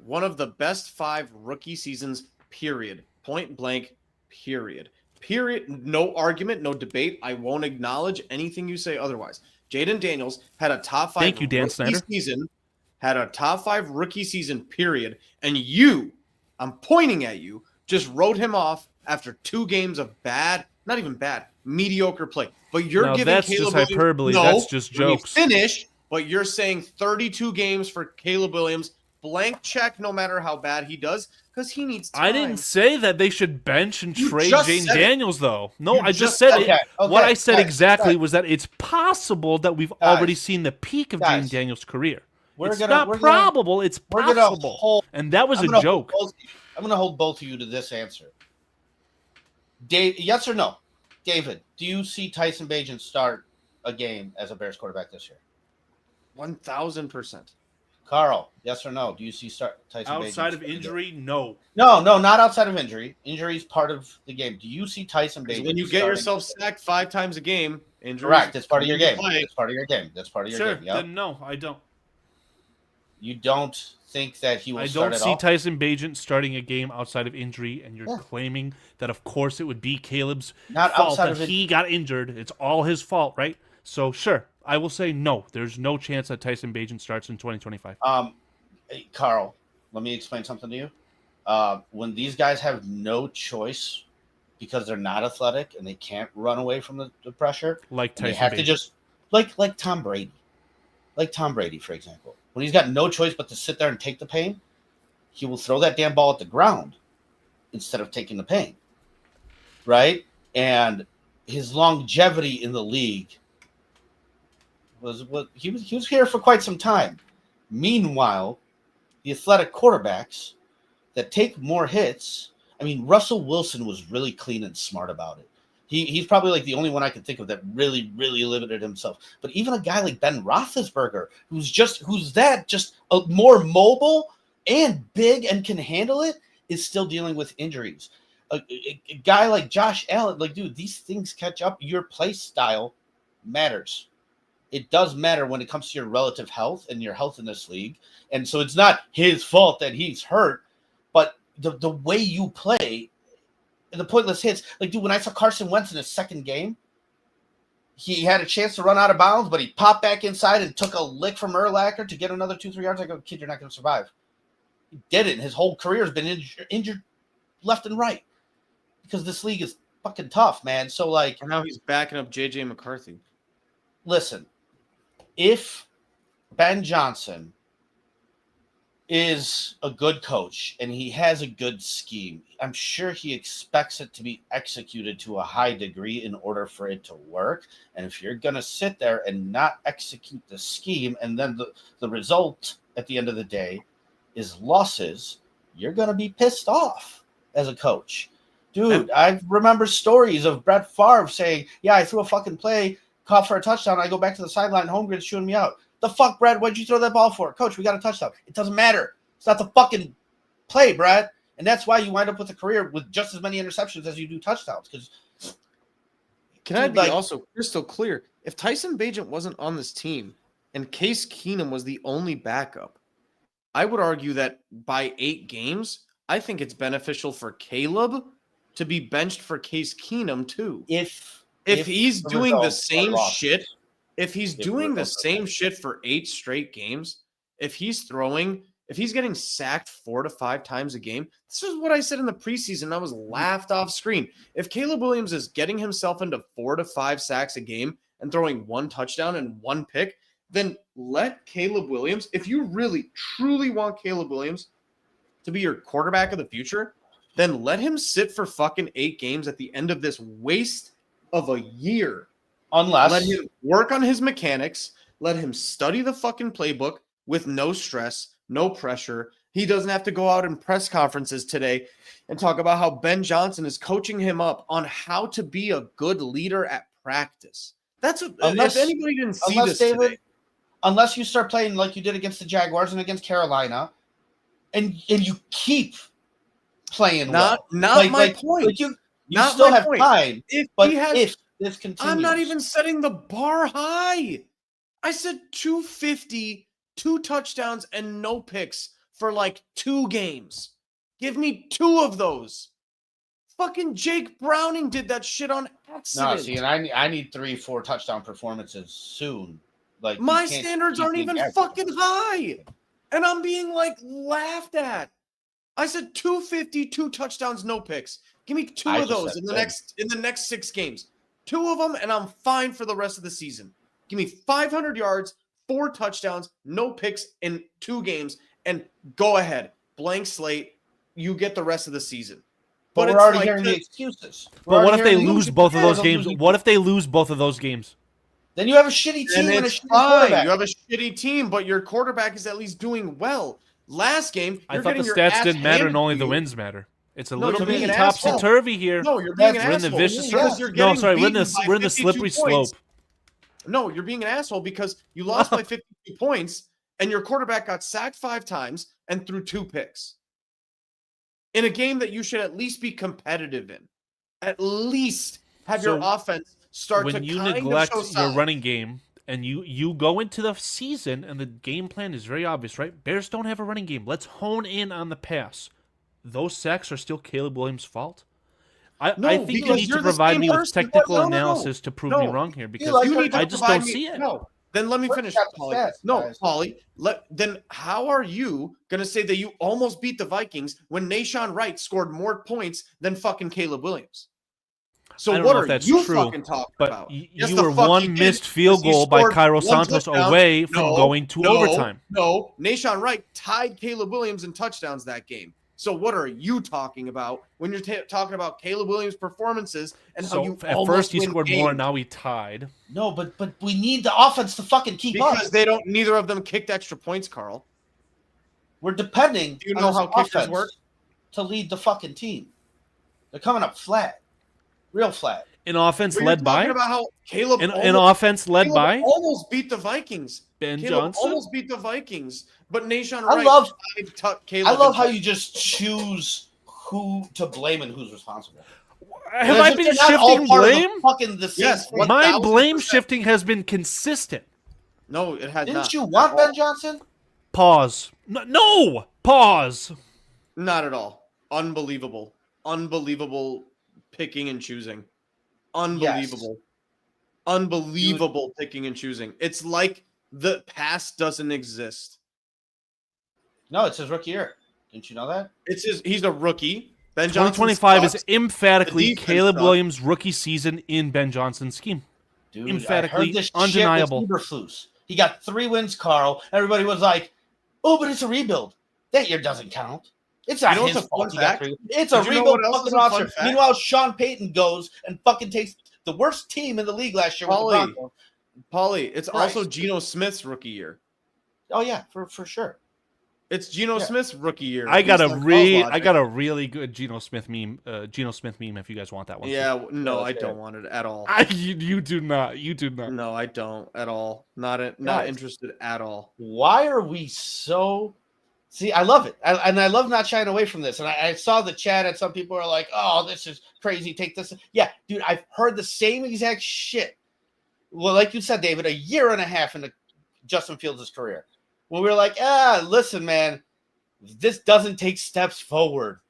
one of the best 5 rookie seasons, period. Point blank, period. Period. No argument, no debate. I won't acknowledge anything you say otherwise. Jaden Daniels had a top 5 Thank you, Dan rookie Snyder. season, had a top 5 rookie season, period. And you, I'm pointing at you, just wrote him off after 2 games of bad, not even bad, mediocre play. But you're Now, giving that's Caleb just Williams, hyperbole. No, That's just let me jokes. finish, but you're saying 32 games for Caleb Williams, blank check no matter how bad he does, because he needs time. I didn't say that they should bench and You trade just Jaden said it. Daniels, though. No, You I just just said said it. it. Okay, What I said guys, exactly guys. was that it's possible that we've Guys. already seen the peak of Guys. Jaden Daniels' career. We're It's gonna- not we're gonna- probable, it's we're gonna possible. hold- And that was I'm a gonna joke. I'm going to hold both of you to this answer. Dave, yes or no? David, do you see Tyson Bagent start a game as a Bears quarterback this year? 1,000%. Carl, yes or no? Do you see Tyson Bagent? Outside of starting a game? injury, no. No, not outside of injury. Injury is part of the game. Do you see Tyson Bagent? When you get starting- yourself sacked 5 times a game, injuries correct, it's part of your come into game. play. It's part of your game. That's part of your Sure, game. Yep. then no, I don't. You don't think that he will I start don't at see all? Tyson Bagent starting a game outside of injury, and you're Yeah. claiming that, of course, it would be Caleb's Not fault outside that of it. he got injured. It's all his fault, right? So, sure, I will say no. There's no chance that Tyson Bagent starts in 2025. Hey, Carl, let me explain something to you. When these guys have no choice because they're not athletic and they can't run away from the pressure, Like and they Tyson have to Bagent. just like Tom Brady, for example, when he's got no choice but to sit there and take the pain, he will throw that damn ball at the ground instead of taking the pain, right? And his longevity in the league was what he was here for quite some time. Meanwhile, the athletic quarterbacks that take more hits. I mean, Russell Wilson was really clean and smart about it. He's probably like the only one I can think of that really limited himself. But even a guy like Ben Roethlisberger, who's more mobile and big and can handle it, is still dealing with injuries. A guy like Josh Allen, like, dude, these things catch up. Your play style matters. It does matter when it comes to your relative health and your health in this league. And so it's not his fault that he's hurt, but the way you play, the pointless hits. Like, dude, when I saw Carson Wentz in his second game, he had a chance to run out of bounds, but he popped back inside and took a lick from Urlacher to get another 2-3 yards. I go, kid, you're not going to survive. He didn't. His whole career has been injured left and right because this league is fucking tough, man. So, like, And now he's backing up J.J. McCarthy. listen, if Ben Johnson is a good coach and he has a good scheme, I'm sure he expects it to be executed to a high degree in order for it to work. And if you're going to sit there and not execute the scheme, and then the result at the end of the day is losses, you're going to be pissed off as a coach. Dude, I remember stories of Brett Favre saying, yeah, I threw a fucking play, caught for a touchdown. I go back to the sideline, Holmgren's shooting me out. The fuck, Brad? What'd you throw that ball for? Coach, we got a touchdown. It doesn't matter. It's not the fucking play, Brad. And that's why you wind up with a career with just as many interceptions as you do touchdowns. Because can I be also crystal clear? If Tyson Bagent wasn't on this team and Case Keenum was the only backup, I would argue that by 8 games, I think it's beneficial for Caleb to be benched for Case Keenum too. If he's doing the same shit. If he's doing the same shit for 8 straight games, if he's getting sacked 4 to 5 times a game, this is what I said in the preseason. I was laughed off screen. If Caleb Williams is getting himself into 4 to 5 sacks a game and throwing 1 touchdown and 1 pick, then let Caleb Williams, if you really, truly want Caleb Williams to be your quarterback of the future, then let him sit for fucking 8 games at the end of this waste of a year. Unless let him work on his mechanics, let him study the fucking playbook with no stress, no pressure. He doesn't have to go out in press conferences today and talk about how Ben Johnson is coaching him up on how to be a good leader at practice. That's what, if anybody didn't see this today. Unless you start playing like you did against the Jaguars and against Carolina, and you keep playing not my point. Like you still have time. If this continues, I'm not even setting the bar high. I said 250, 2 touchdowns, and no picks for like 2 games. Give me 2 of those. Fucking Jake Browning did that shit on accident. No, see, and I need 3-4 touchdown performances soon. Like my standards aren't even fucking high, and I'm being like laughed at. I said 250, 2 touchdowns, no picks. Give me 2 of those in the next 6 games. 2 of them, and I'm fine for the rest of the season. Give me 500 yards, 4 touchdowns, no picks in 2 games, and go ahead. Blank slate. You get the rest of the season. But we're already hearing the excuses. But what if they lose both of those games? What if they lose both of those games? Then you have a shitty team and a shitty quarterback. You have a shitty team, but your quarterback is at least doing well. Last game, I thought the stats didn't matter and only the wins matter. It's a little bit topsy-turvy here. No, you're being an asshole. We're in the vicious circle. No, sorry, we're in the slippery slope. No, you're being an asshole because you lost by 52 points and your quarterback got sacked 5 times and threw 2 picks. In a game that you should at least be competitive in. At least have your offense start to kind of show signs. When you neglect your running game and you go into the season and the game plan is very obvious, right? Bears don't have a running game. Let's hone in on the pass. Those sacks are still Caleb Williams' fault? I think you need to provide me with technical analysis to prove me wrong here because I just don't see it. No. Then let me finish, Paulie. No, Paulie. Then how are you going to say that you almost beat the Vikings when Nahshon Wright scored more points than fucking Caleb Williams? So what are you fucking talking about? You were one missed field goal by Cairo Santos away from going to overtime. No, Nahshon Wright tied Caleb Williams in touchdowns that game. So what are you talking about when you're talking about Caleb Williams' performances and how you at first he scored more, now he tied. No, but we need the offense to fucking keep up. Because neither of them kicked extra points, Carl. We're depending Do you know how kickers work? To lead the fucking team. They're coming up flat. Real flat. An offense led by? Talking about how Caleb almost beat the Vikings. Caleb Johnson almost beat the Vikings, but Nahshon Wright I love how you just choose who to blame and who's responsible. Have I been shifting blame? Yes, my blame shifting has been consistent. No, it has not. Didn't you want Ben Johnson? Pause. No! Pause. Not at all. Unbelievable. Unbelievable picking and choosing. Unbelievable. Yes. Unbelievable picking and choosing. It's like the past doesn't exist. No, it's his rookie year. Didn't you know that? He's a rookie. Ben 2025 is emphatically Caleb Williams' rookie season in Ben Johnson's scheme. Dude, Emphatically I heard this undeniable. Shit with Eberflus. He got 3 wins, Carl. Everybody was like, "Oh, but it's a rebuild. That year doesn't count. It's not his fault. He got 3. It's a rebuild fucking roster." Meanwhile, Sean Payton goes and fucking takes the worst team in the league last year with the Broncos. Paulie, it's also Geno Smith's rookie year. Oh yeah, for sure. It's Geno Smith's rookie year. I got a really good Geno Smith meme. Geno Smith meme. If you guys want that one. Yeah, no, I don't want it at all. You do not. You do not. No, I don't at all. Not interested at all. Why are we so? See, I love it, and I love not shying away from this. And I saw the chat, and some people are like, "Oh, this is crazy. Take this." Yeah, dude, I've heard the same exact shit. Well, like you said, David, a year and a half into Justin Fields' career, when we were like, listen, man, this doesn't take steps forward.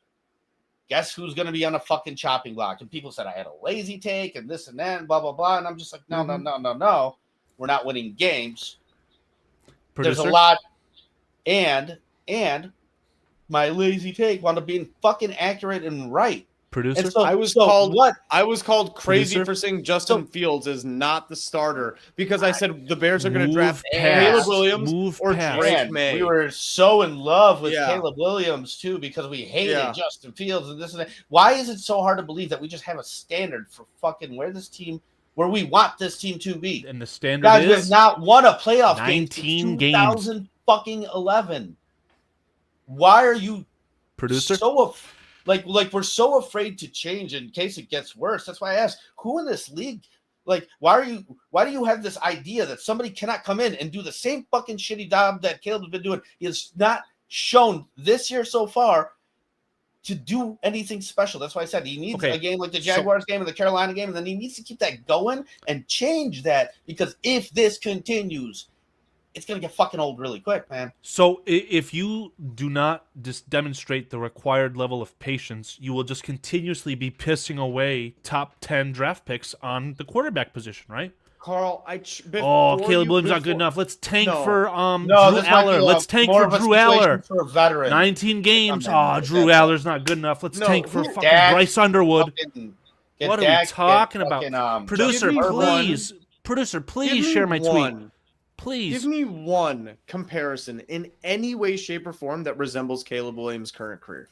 Guess who's going to be on a fucking chopping block? And people said I had a lazy take and this and that and blah, blah, blah. And I'm just like, no. We're not winning games. Producer? There's a lot. And my lazy take wound up being fucking accurate and right. Producer? So, I was called crazy Producer? for saying Justin Fields is not the starter because I said the Bears are going to Move draft past. Caleb Williams Move or past. Drake May. We were so in love with Yeah. Caleb Williams too because we hated Justin Fields and this and that. Why is it so hard to believe that we just have a standard for fucking where we want this team to be? And the standard Guys, we is have not won a playoff game 19 since games. 2011. Why are you Producer? so like we're so afraid to change in case it gets worse? That's why I asked, who in this league, like, why do you have this idea that somebody cannot come in and do the same fucking shitty job that Caleb's been doing? He has not shown this year so far to do anything special. That's why I said he needs a game like the Jaguars game and the Carolina game, and then he needs to keep that going and change that, because if this continues, it's going to get fucking old really quick, man. So if you do not just demonstrate the required level of patience, you will just continuously be pissing away top 10 draft picks on the quarterback position, right? Carl, Caleb Williams not good enough. Let's tank for Drew this might Aller. be Let's tank more for of a Drew situation Aller. for a veteran. 19 games. Drew Aller's not good enough. Let's tank for fucking Bryce Underwood. What are we talking about? Producer, please. Producer, please share my tweet. Please. Give me one comparison in any way, shape, or form that resembles Caleb Williams' current career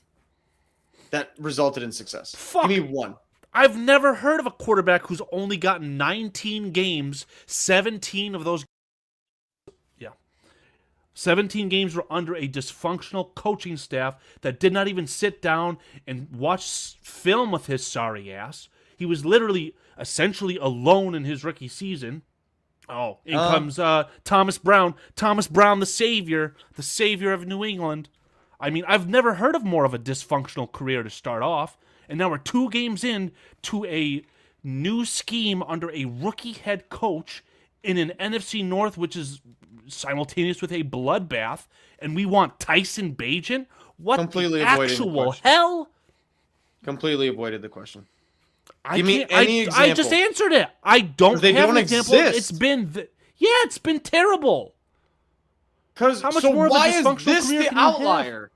that resulted in success. Give me one. I've never heard of a quarterback who's only gotten 19 games, 17 of those. 17 games were under a dysfunctional coaching staff that did not even sit down and watch film with his sorry ass. He was literally, essentially alone in his rookie season. In comes Thomas Brown. Thomas Brown, the savior of New England. I mean, I've never heard of more of a dysfunctional career to start off. And now we're 2 games in to a new scheme under a rookie head coach in an NFC North, which is simultaneous with a bloodbath. And we want Tyson Bagent? What Completely the avoiding actual the question. hell? Completely avoided the question. Give me any example. I just answered it. I don't They have don't an example. exist. It's been it's been terrible. Because How much more of a why is dysfunctional this career the can you have? outlier?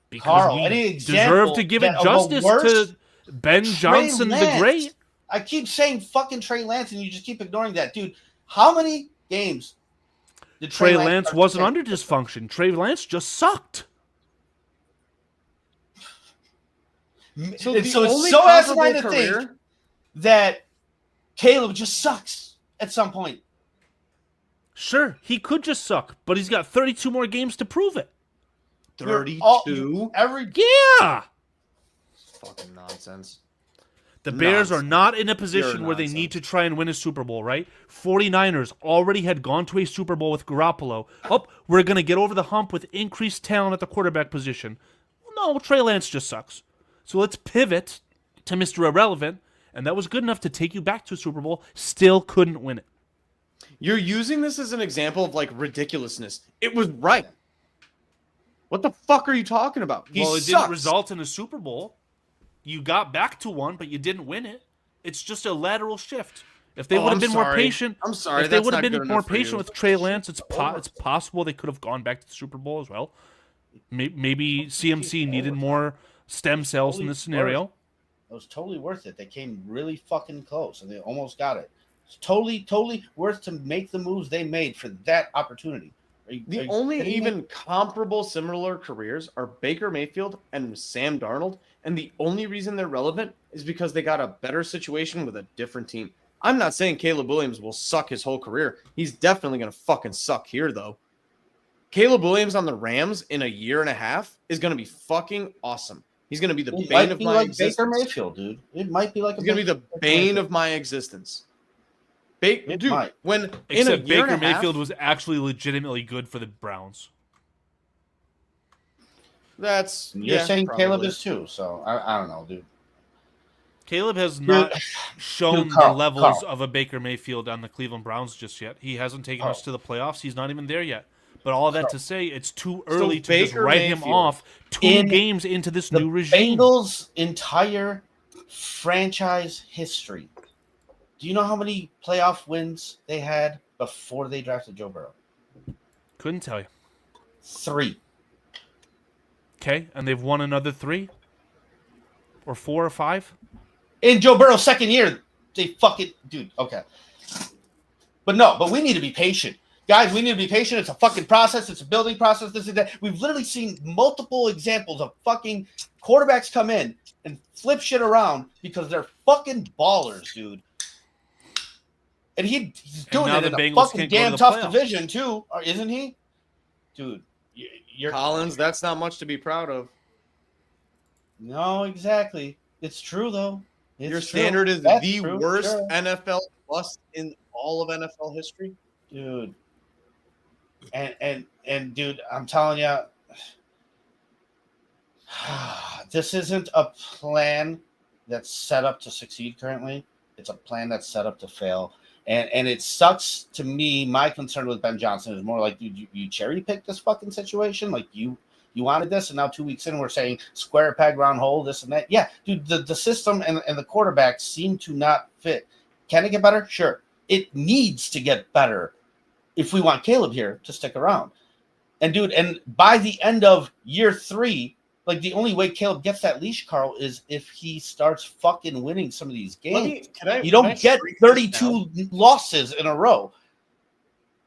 Because Carl, we any example deserve to give it that of a justice worse to Ben Johnson the Lance. Great. I keep saying fucking Trey Lance, and you just keep ignoring that, dude. How many games did Trey Lance start wasn't to under dysfunction. Trey Lance just sucked. So it's the only so asinine comparable to think career- that Caleb just sucks at some point. Sure, he could just suck, but he's got 32 more games to prove it. 32? Yeah. Fucking nonsense. The Bears are not in a position where they need to try and win a Super Bowl, right? 49ers already had gone to a Super Bowl with Garoppolo. We're going to get over the hump with increased talent at the quarterback position. Well, no, Trey Lance just sucks. So let's pivot to Mr. Irrelevant, and that was good enough to take you back to a Super Bowl. Still couldn't win it. You're using this as an example of like ridiculousness. It was right. What the fuck are you talking about? It didn't result in a Super Bowl. You got back to one, but you didn't win it. It's just a lateral shift. If they would have been more patient, I'm sorry. If they would have been more patient with Trey Lance, it's possible they could have gone back to the Super Bowl as well. Maybe CMC needed more stem cells in this scenario. It was totally worth it. They came really fucking close, and they almost got it. It's totally worth to make the moves they made for that opportunity. The only even comparable similar careers are Baker Mayfield and Sam Darnold, and the only reason they're relevant is because they got a better situation with a different team. I'm not saying Caleb Williams will suck his whole career. He's definitely going to fucking suck here, though. Caleb Williams on the Rams in a year and a half is going to be fucking awesome. He's going to be the bane of my existence. Baker Mayfield, dude. It might be like he's going to be the bane of my existence. Dude, when except Baker Mayfield was actually legitimately good for the Browns. You're saying probably. Caleb is too, so I don't know, dude. Caleb has not shown the levels of a Baker Mayfield on the Cleveland Browns just yet. He hasn't taken us to the playoffs. He's not even there yet. But all that to say, it's too early to just write him off 2 games into this new regime. Bengals' entire franchise history. Do you know how many playoff wins they had before they drafted Joe Burrow? Couldn't tell you. 3. Okay, and they've won another 3? Or 4 or 5? In Joe Burrow's second year, they fucking... Dude, okay. But we need to be patient. Guys, we need to be patient. It's a fucking process. It's a building process. This and that. We've literally seen multiple examples of fucking quarterbacks come in and flip shit around because they're fucking ballers, dude. And he's doing it in a fucking damn tough division, too, isn't he? Dude, you're... Collins, that's not much to be proud of. No, exactly. It's true, though. Your standard is the worst NFL bust in all of NFL history? Dude. And dude, I'm telling you, this isn't a plan that's set up to succeed currently. It's a plan that's set up to fail. And it sucks to me. My concern with Ben Johnson is more like, dude, you cherry picked this fucking situation. Like you wanted this, and now 2 weeks in, we're saying square peg round hole, this and that. Yeah, dude, the system and the quarterback seem to not fit. Can it get better? Sure. It needs to get better if we want Caleb here to stick around. And dude, and by the end of year 3, like the only way Caleb gets that leash, Carl, is if he starts fucking winning some of these games. You don't get 32 losses in a row.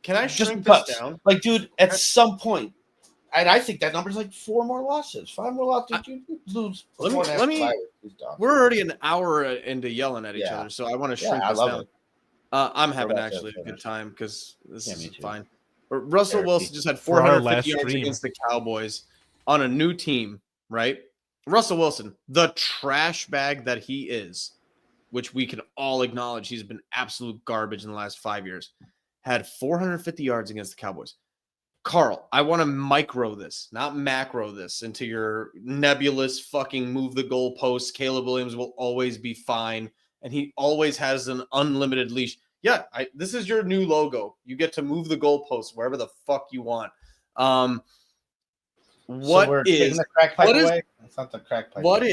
Can I shrink this down? Like, dude, at some point, and I think that number's like 4 more losses, 5 more losses. You lose. We're already an hour into yelling at each other, so I want to shrink this down. I'm having actually a good time because this is fine. But Russell Wilson just had 450 yards against the Cowboys on a new team, right? Russell Wilson, the trash bag that he is, which we can all acknowledge he's been absolute garbage in the last 5 years, had 450 yards against the Cowboys. Carl, I want to micro this, not macro this, into your nebulous fucking move the goalposts. Caleb Williams will always be fine, and he always has an unlimited leash. Yeah, this is your new logo. You get to move the goalposts wherever the fuck you want. What is the crack pipe away? It's not the crack pipe. What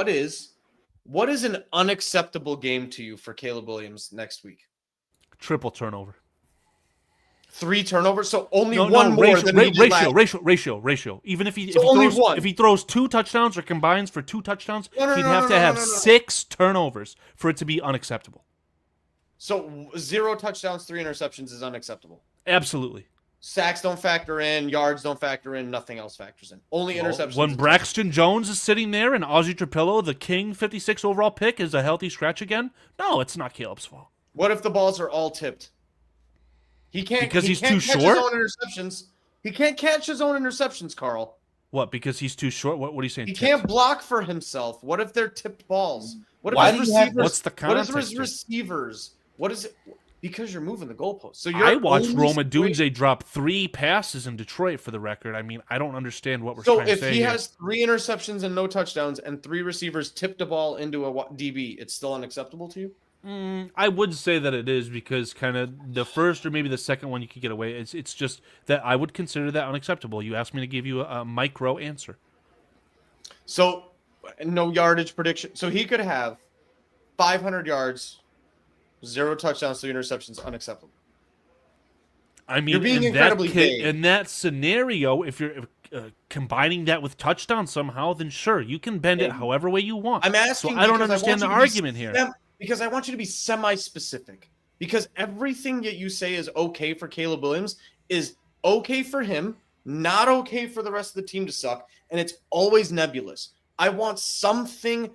is an unacceptable game to you for Caleb Williams next week? Triple turnover. 3 turnovers, so only one more than ratio. Even if he throws 2 touchdowns or combines for 2 touchdowns, he'd have to have 6 turnovers for it to be unacceptable. So 0 touchdowns, 3 interceptions is unacceptable. Absolutely. Sacks don't factor in, yards don't factor in, nothing else factors in. Only interceptions. When Braxton Jones is sitting there and Ozzie Trapillo, the king 56 overall pick, is a healthy scratch again, no, it's not Caleb's fault. What if the balls are all tipped? He can't because he's too short. His own interceptions. He can't catch his own interceptions, Carl. What? Because he's too short. What are you saying? He can't block for himself. What if they're tipped balls? What if his receivers? What's the context? What is his receivers? What is it? Because you're moving the goalpost. So I watched Odunze drop 3 passes in Detroit for the record. I mean, I don't understand what we're trying to say. So if he has 3 interceptions and no touchdowns, and 3 receivers tipped a ball into a DB, it's still unacceptable to you? I would say that it is because kind of the first or maybe the second one you could get away. It's just that I would consider that unacceptable. You asked me to give you a micro answer. So no yardage prediction. So he could have 500 yards, 0 touchdowns, 3 interceptions, unacceptable. I mean, you're being incredibly vague. In that scenario, if combining that with touchdown somehow, then sure, you can bend it however way you want. I'm asking. So I don't because understand the want you to be argument here. Because I want you to be semi-specific. Because everything that you say is okay for Caleb Williams is okay for him, not okay for the rest of the team to suck, and it's always nebulous. I want something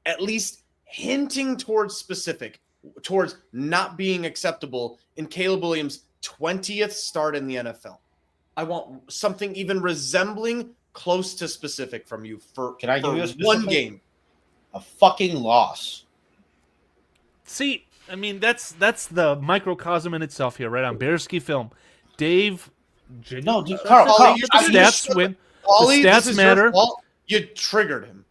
at least hinting towards specific, towards not being acceptable in Caleb Williams' 20th start in the NFL. I want something even resembling close to specific from you for, Can I give for you a specific? one game. A fucking loss. See, I mean, that's the microcosm in itself here, right on BEARSKIFILM. Dave, No, dude, Carl, the stats win. Ollie, the this stats is matter. your fault. You triggered him.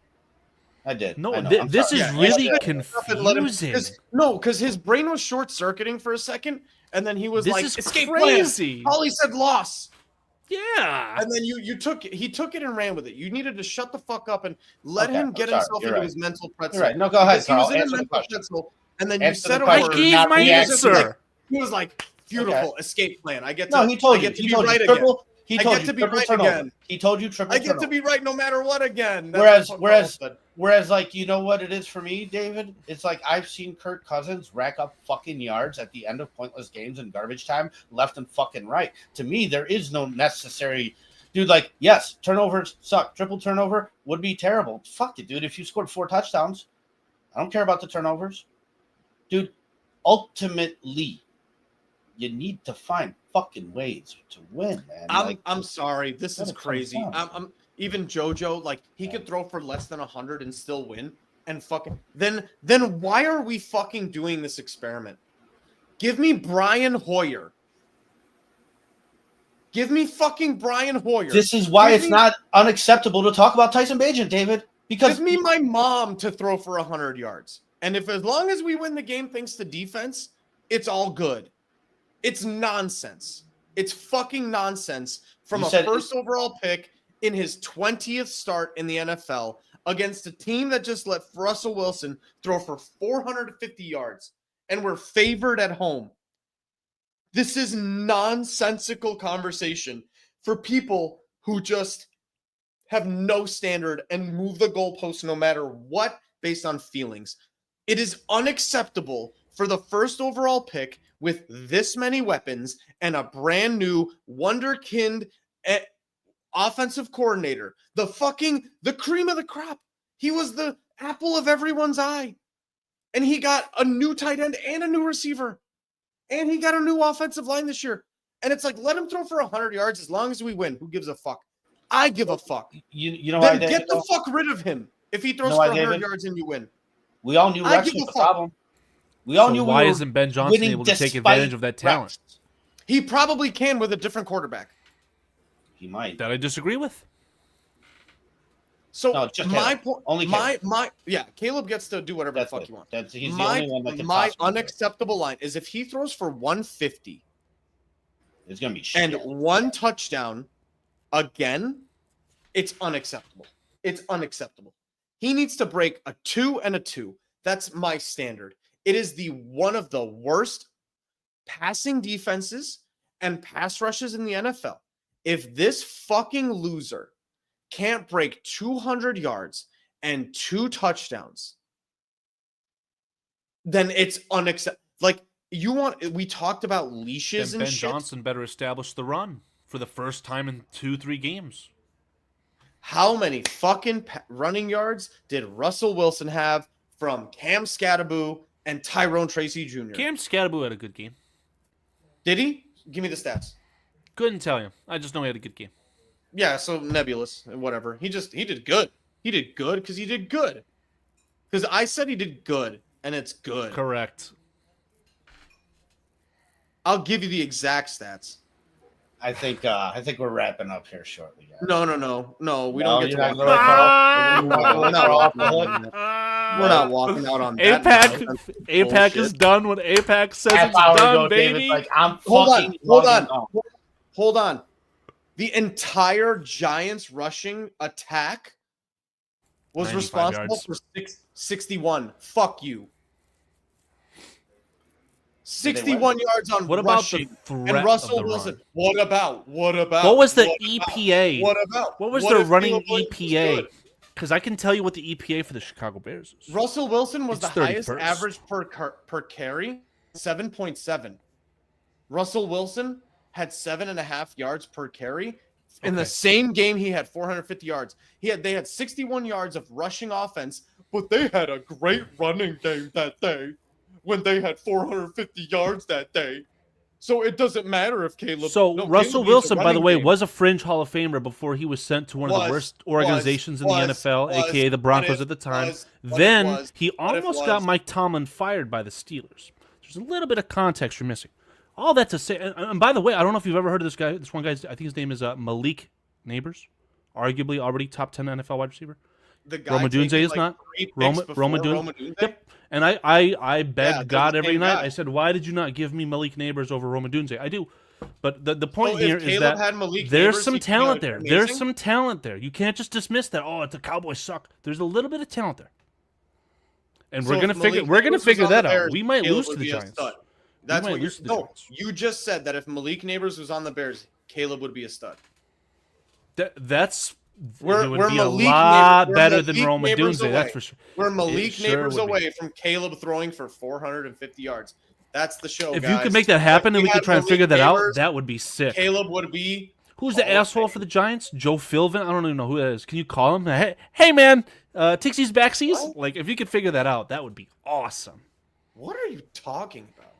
I did. No, I know. I'm this sorry. is Yeah, really yeah. confusing. Because his brain was short-circuiting for a second, and then he was This like, is escape crazy. plan. Ollie said loss. Yeah. And then he took it and ran with it. You needed to shut the fuck up and let Okay, him I'm get sorry. himself You're into right. his mental pretzel. You're right. No, go ahead, Because he was Carl. in a Answer the mental question. pretzel, and then you Answer said the a question. I word. gave Not my react. answer. He was like, beautiful, escape plan. I get to, No, he told I you. get to He be told you right again. triple. He I told get you to be triple right turnover. again. He told you triple I get to turnover. be right no matter what again. That's Whereas, like, you know what it is for me, David? It's like I've seen Kirk Cousins rack up fucking yards at the end of pointless games and garbage time, left and fucking right. To me, there is no necessary, dude. Like, yes, turnovers suck. Triple turnover would be terrible. Fuck it, dude. If you scored 4 touchdowns, I don't care about the turnovers, dude. Ultimately, you need to find fucking ways to win, man. I'm sorry. This is crazy. down. I'm even JoJo, like, he could throw for less than 100 and still win. And fucking then why are we fucking doing this experiment? Give me Brian Hoyer. Give me fucking Brian Hoyer. This is why it's not unacceptable to talk about Tyson Bagent, David. Because give me my mom to throw for 100 yards. And if as long as we win the game thanks to defense, it's all good. It's nonsense. It's fucking nonsense from a first overall pick in his 20th start in the NFL against a team that just let Russell Wilson throw for 450 yards and we're favored at home. This is nonsensical conversation for people who just have no standard and move the goalposts no matter what based on feelings. It is unacceptable for the first overall pick with this many weapons and a brand new wonderkind offensive coordinator, the cream of the crop. He was the apple of everyone's eye. And he got a new tight end and a new receiver. And he got a new offensive line this year. And it's like, let him throw for 100 yards as long as we win. Who gives a fuck? I give a fuck. You know then why, get the fuck rid of him if he throws for 100 yards and you win. We all knew Rex was the problem. We all knew why we were isn't Ben Johnson able to take advantage of that talent? Rex. He probably can with a different quarterback. He might. That I disagree with. So no, just my point, only Caleb gets to do whatever the fuck he wants. He's the only one that can my possibly unacceptable line is if he throws for 150, it's gonna be shit. and 1 touchdown again, it's unacceptable. It's unacceptable. He needs to break a 2 and a 2. That's my standard. It is one of the worst passing defenses and pass rushes in the NFL. If this fucking loser can't break 200 yards and 2 touchdowns, then it's unacceptable. Like, we talked about leashes then and Ben shit. Johnson better establish the run for the first time in 2-3 games. How many fucking running yards did Russell Wilson have from Cam Scatteraboo and Tyrone Tracy Jr.? Cam Scatteraboo had a good game. Did he? Give me the stats. Couldn't tell you. I just know he had a good game. Yeah, so nebulous and whatever. He did good. He did good because he did good. Because I said he did good, and it's good. Correct. I'll give you the exact stats. I think we're wrapping up here shortly, guys. No. We don't get to walk. We're not walking out on that. APAC is done when APAC says it's done, baby. Like, I'm Hold on. The entire Giants rushing attack was responsible for 61. Fuck you. 61 yards on What about rushing. the threat And Russell of the Wilson. run? What about? What was the What EPA? About? What about? What was What the if running Caleb Williams was EPA? good? Because I can tell you what the EPA for the Chicago Bears is. Russell Wilson was It's the highest 31st. average per carry, 7.7. Russell Wilson had 7.5 yards per carry. In the Okay. same game, he had 450 yards. They had 61 yards of rushing offense, but they had a great running game that day when they had 450 yards that day. So it doesn't matter if Caleb. So no, Russell Caleb needs a Wilson, by the running way, game. was a fringe Hall of Famer before he was sent to one of the worst organizations in the NFL, aka the Broncos at the time. Then he almost got Mike Tomlin fired by the Steelers. There's a little bit of context you're missing. All that to say, and by the way, I don't know if you've ever heard of this guy. This one guy, I think his name is Malik Neighbors, arguably already top 10 NFL wide receiver. The guy Roma Odunze is not. Roma Odunze. Yep. And I begged God every night. I said, why did you not give me Malik Neighbors over Roma Odunze? I do. But the point here is that there's some talent there. There's some talent there. You can't just dismiss that. Oh, the Cowboys suck. There's a little bit of talent there. And we're gonna figure that out. We might lose to the Giants. That's what you just said, that if Malik Neighbors was on the Bears, Caleb would be a stud. That's We're be a Malik lot Neighbors- better we're than Malik Roma Neighbors Odunze. That's away. for sure. We're Malik sure Neighbors would be. away from Caleb throwing for 450 yards. That's the show, If guys. you could make that happen and we had could try and Malik figure that out, Neighbors, that would be sick. Caleb would be. Who's the asshole for the Giants? Joe Philbin? I don't even know who that is. Can you call him? Hey man, Tixies backsies? What? Like, if you could figure that out, that would be awesome. What are you talking about?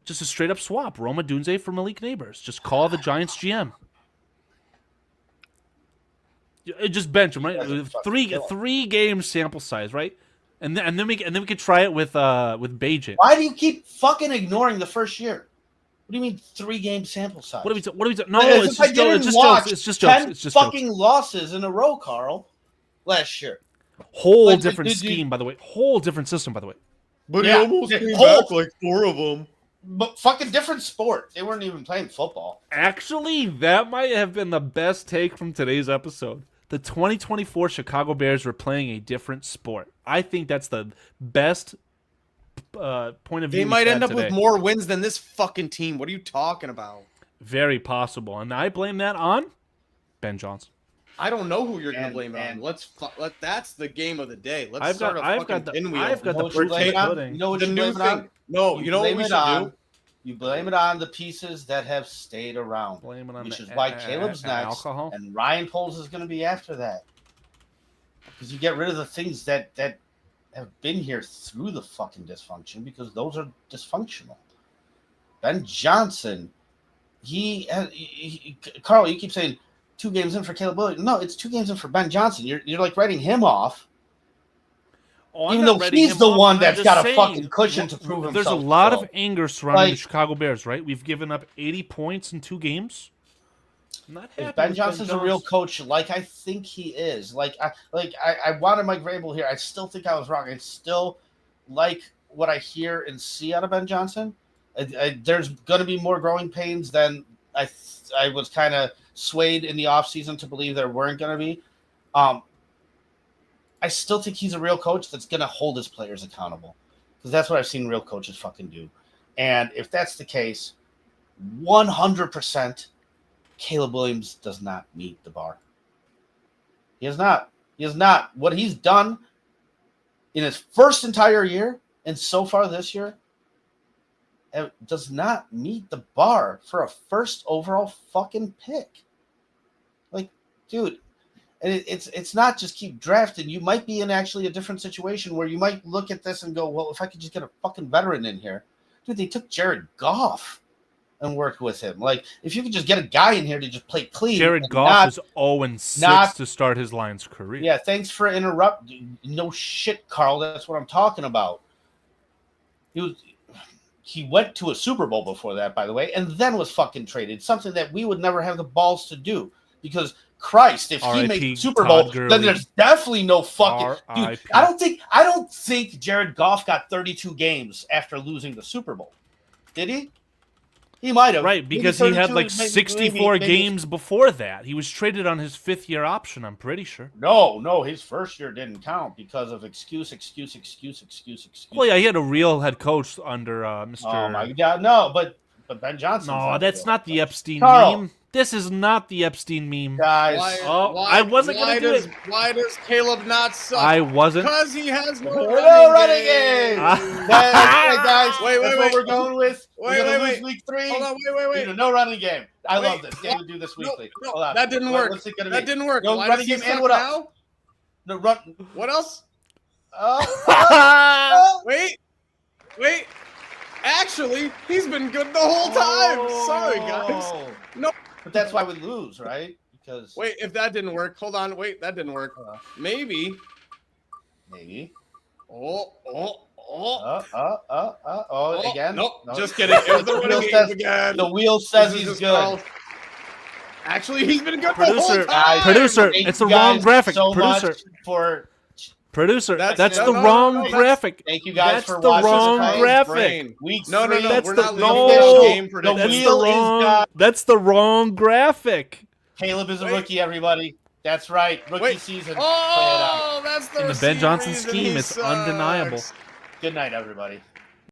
Just a straight up swap. Roma Odunze for Malik Neighbors. Just call the Giants GM. Just bench him, right? Three game sample size, right? And then we could try it with Bajit. Why do you keep fucking ignoring the first year? What do you mean 3-game sample size? What are we? No, As it's if I just didn't jokes. watch It's just jokes. 10 It's just fucking jokes. losses in a row, Carl, last year. Whole different scheme, by the way. Whole different system, by the way. But Yeah. he almost came Whole- back like 4 of them. But fucking different sport. They weren't even playing football. Actually, that might have been the best take from today's episode. The 2024 Chicago Bears were playing a different sport. I think that's the best point of view. They might end up today. with more wins than this fucking team. What are you talking about? Very possible, and I blame that on Ben Johnson. I don't know who you're going to And- blame and- on. That's the game of the day. Let's I've start got a fucking the pinwheel. I've got You know the what you blame proof it on? pudding. You know what the you new blame it on? thing. No, you know what blame we it should on- do? You blame it on the pieces that have stayed around, Blame it on which the is why Caleb's next, alcohol. and Ryan Poles is going to be after that. Because you get rid of the things that have been here through the fucking dysfunction, because those are dysfunctional. Ben Johnson, Carl, you keep saying 2 games in for Caleb Williams. No, it's 2 games in for Ben Johnson. You're like writing him off. Oh, I'm Even not though writing he's him the off. one I'm that's just got a saying, fucking cushion to prove himself. There's a lot to of anger surrounding Like- the Chicago Bears, right? We've given up 80 points in 2 games. I'm not happy If Ben with Johnson's a real Johnson. coach, like I think he is, I wanted Mike Vrabel here. I still think I was wrong. I still like what I hear and see out of Ben Johnson. There's going to be more growing pains than I was kind of swayed in the offseason to believe there weren't going to be. I still think he's a real coach that's going to hold his players accountable, because that's what I've seen real coaches fucking do. And if that's the case, 100%. Caleb Williams does not meet the bar. He is not. He is not. What he's done in his first entire year and so far this year does not meet the bar for a first overall fucking pick. Like, dude, and it's not just keep drafting. You might be in actually a different situation where you might look at this and go, well, if I could just get a fucking veteran in here. Dude, they took Jared Goff and work with him. Like, if you could just get a guy in here to just play clean. Jared Goff is 0-6 to start his Lions career. Yeah, thanks for interrupting. No shit, Carl. That's what I'm talking about. He went to a Super Bowl before that, by the way, and then was fucking traded. Something that we would never have the balls to do. Because Christ, if he makes the Super Bowl, then there's definitely no fucking dude. I don't think Jared Goff got 32 games after losing the Super Bowl. Did he? He might have. Right, because he had like 64 games before that. He was traded on his 5th-year option, I'm pretty sure. No, his first year didn't count because of excuse. Well, yeah, he had a real head coach under Mr. Oh my God, no, but Ben Johnson. No, that's not the Epstein Carl. meme. This is not the Epstein meme. Guys. I wasn't going to do it. Why does Caleb not suck? I wasn't. Because he has no running game. Guys, Wait, that's what we're going with. Wait, we're gonna wait, lose week 3. Hold on, wait. No running game. I love Wait, this. Game to do this weekly. No, Hold on. that didn't work. What's it gonna That be? didn't work. No Why running does he game and suck what now? else? No run. What else? Oh. Wait. Actually, he's been good the whole time. Sorry, guys. No. But that's why we lose, right? Because Wait, if that didn't work, hold on. Wait, that didn't work. Maybe. Oh, again. Nope. No. Just kidding. It was the running game again. The wheel says This is he's just good. Carl. Actually, he's been good the whole Producer, time. producer, Thank it's you the wrong guys graphic. so Producer, much for producer, that's no, the no, wrong no, that's- graphic. Thank you guys That's for the watching. wrong Kyl's graphic. Brain. Week No, 3. That's we're the not no. leaving the game prediction. That's wheel the is wrong. God. That's the wrong graphic. Caleb is a Wait. rookie, everybody. That's right. Rookie season. Oh, that's the In the Ben Johnson reason scheme, he it's undeniable. sucks. Good night, everybody.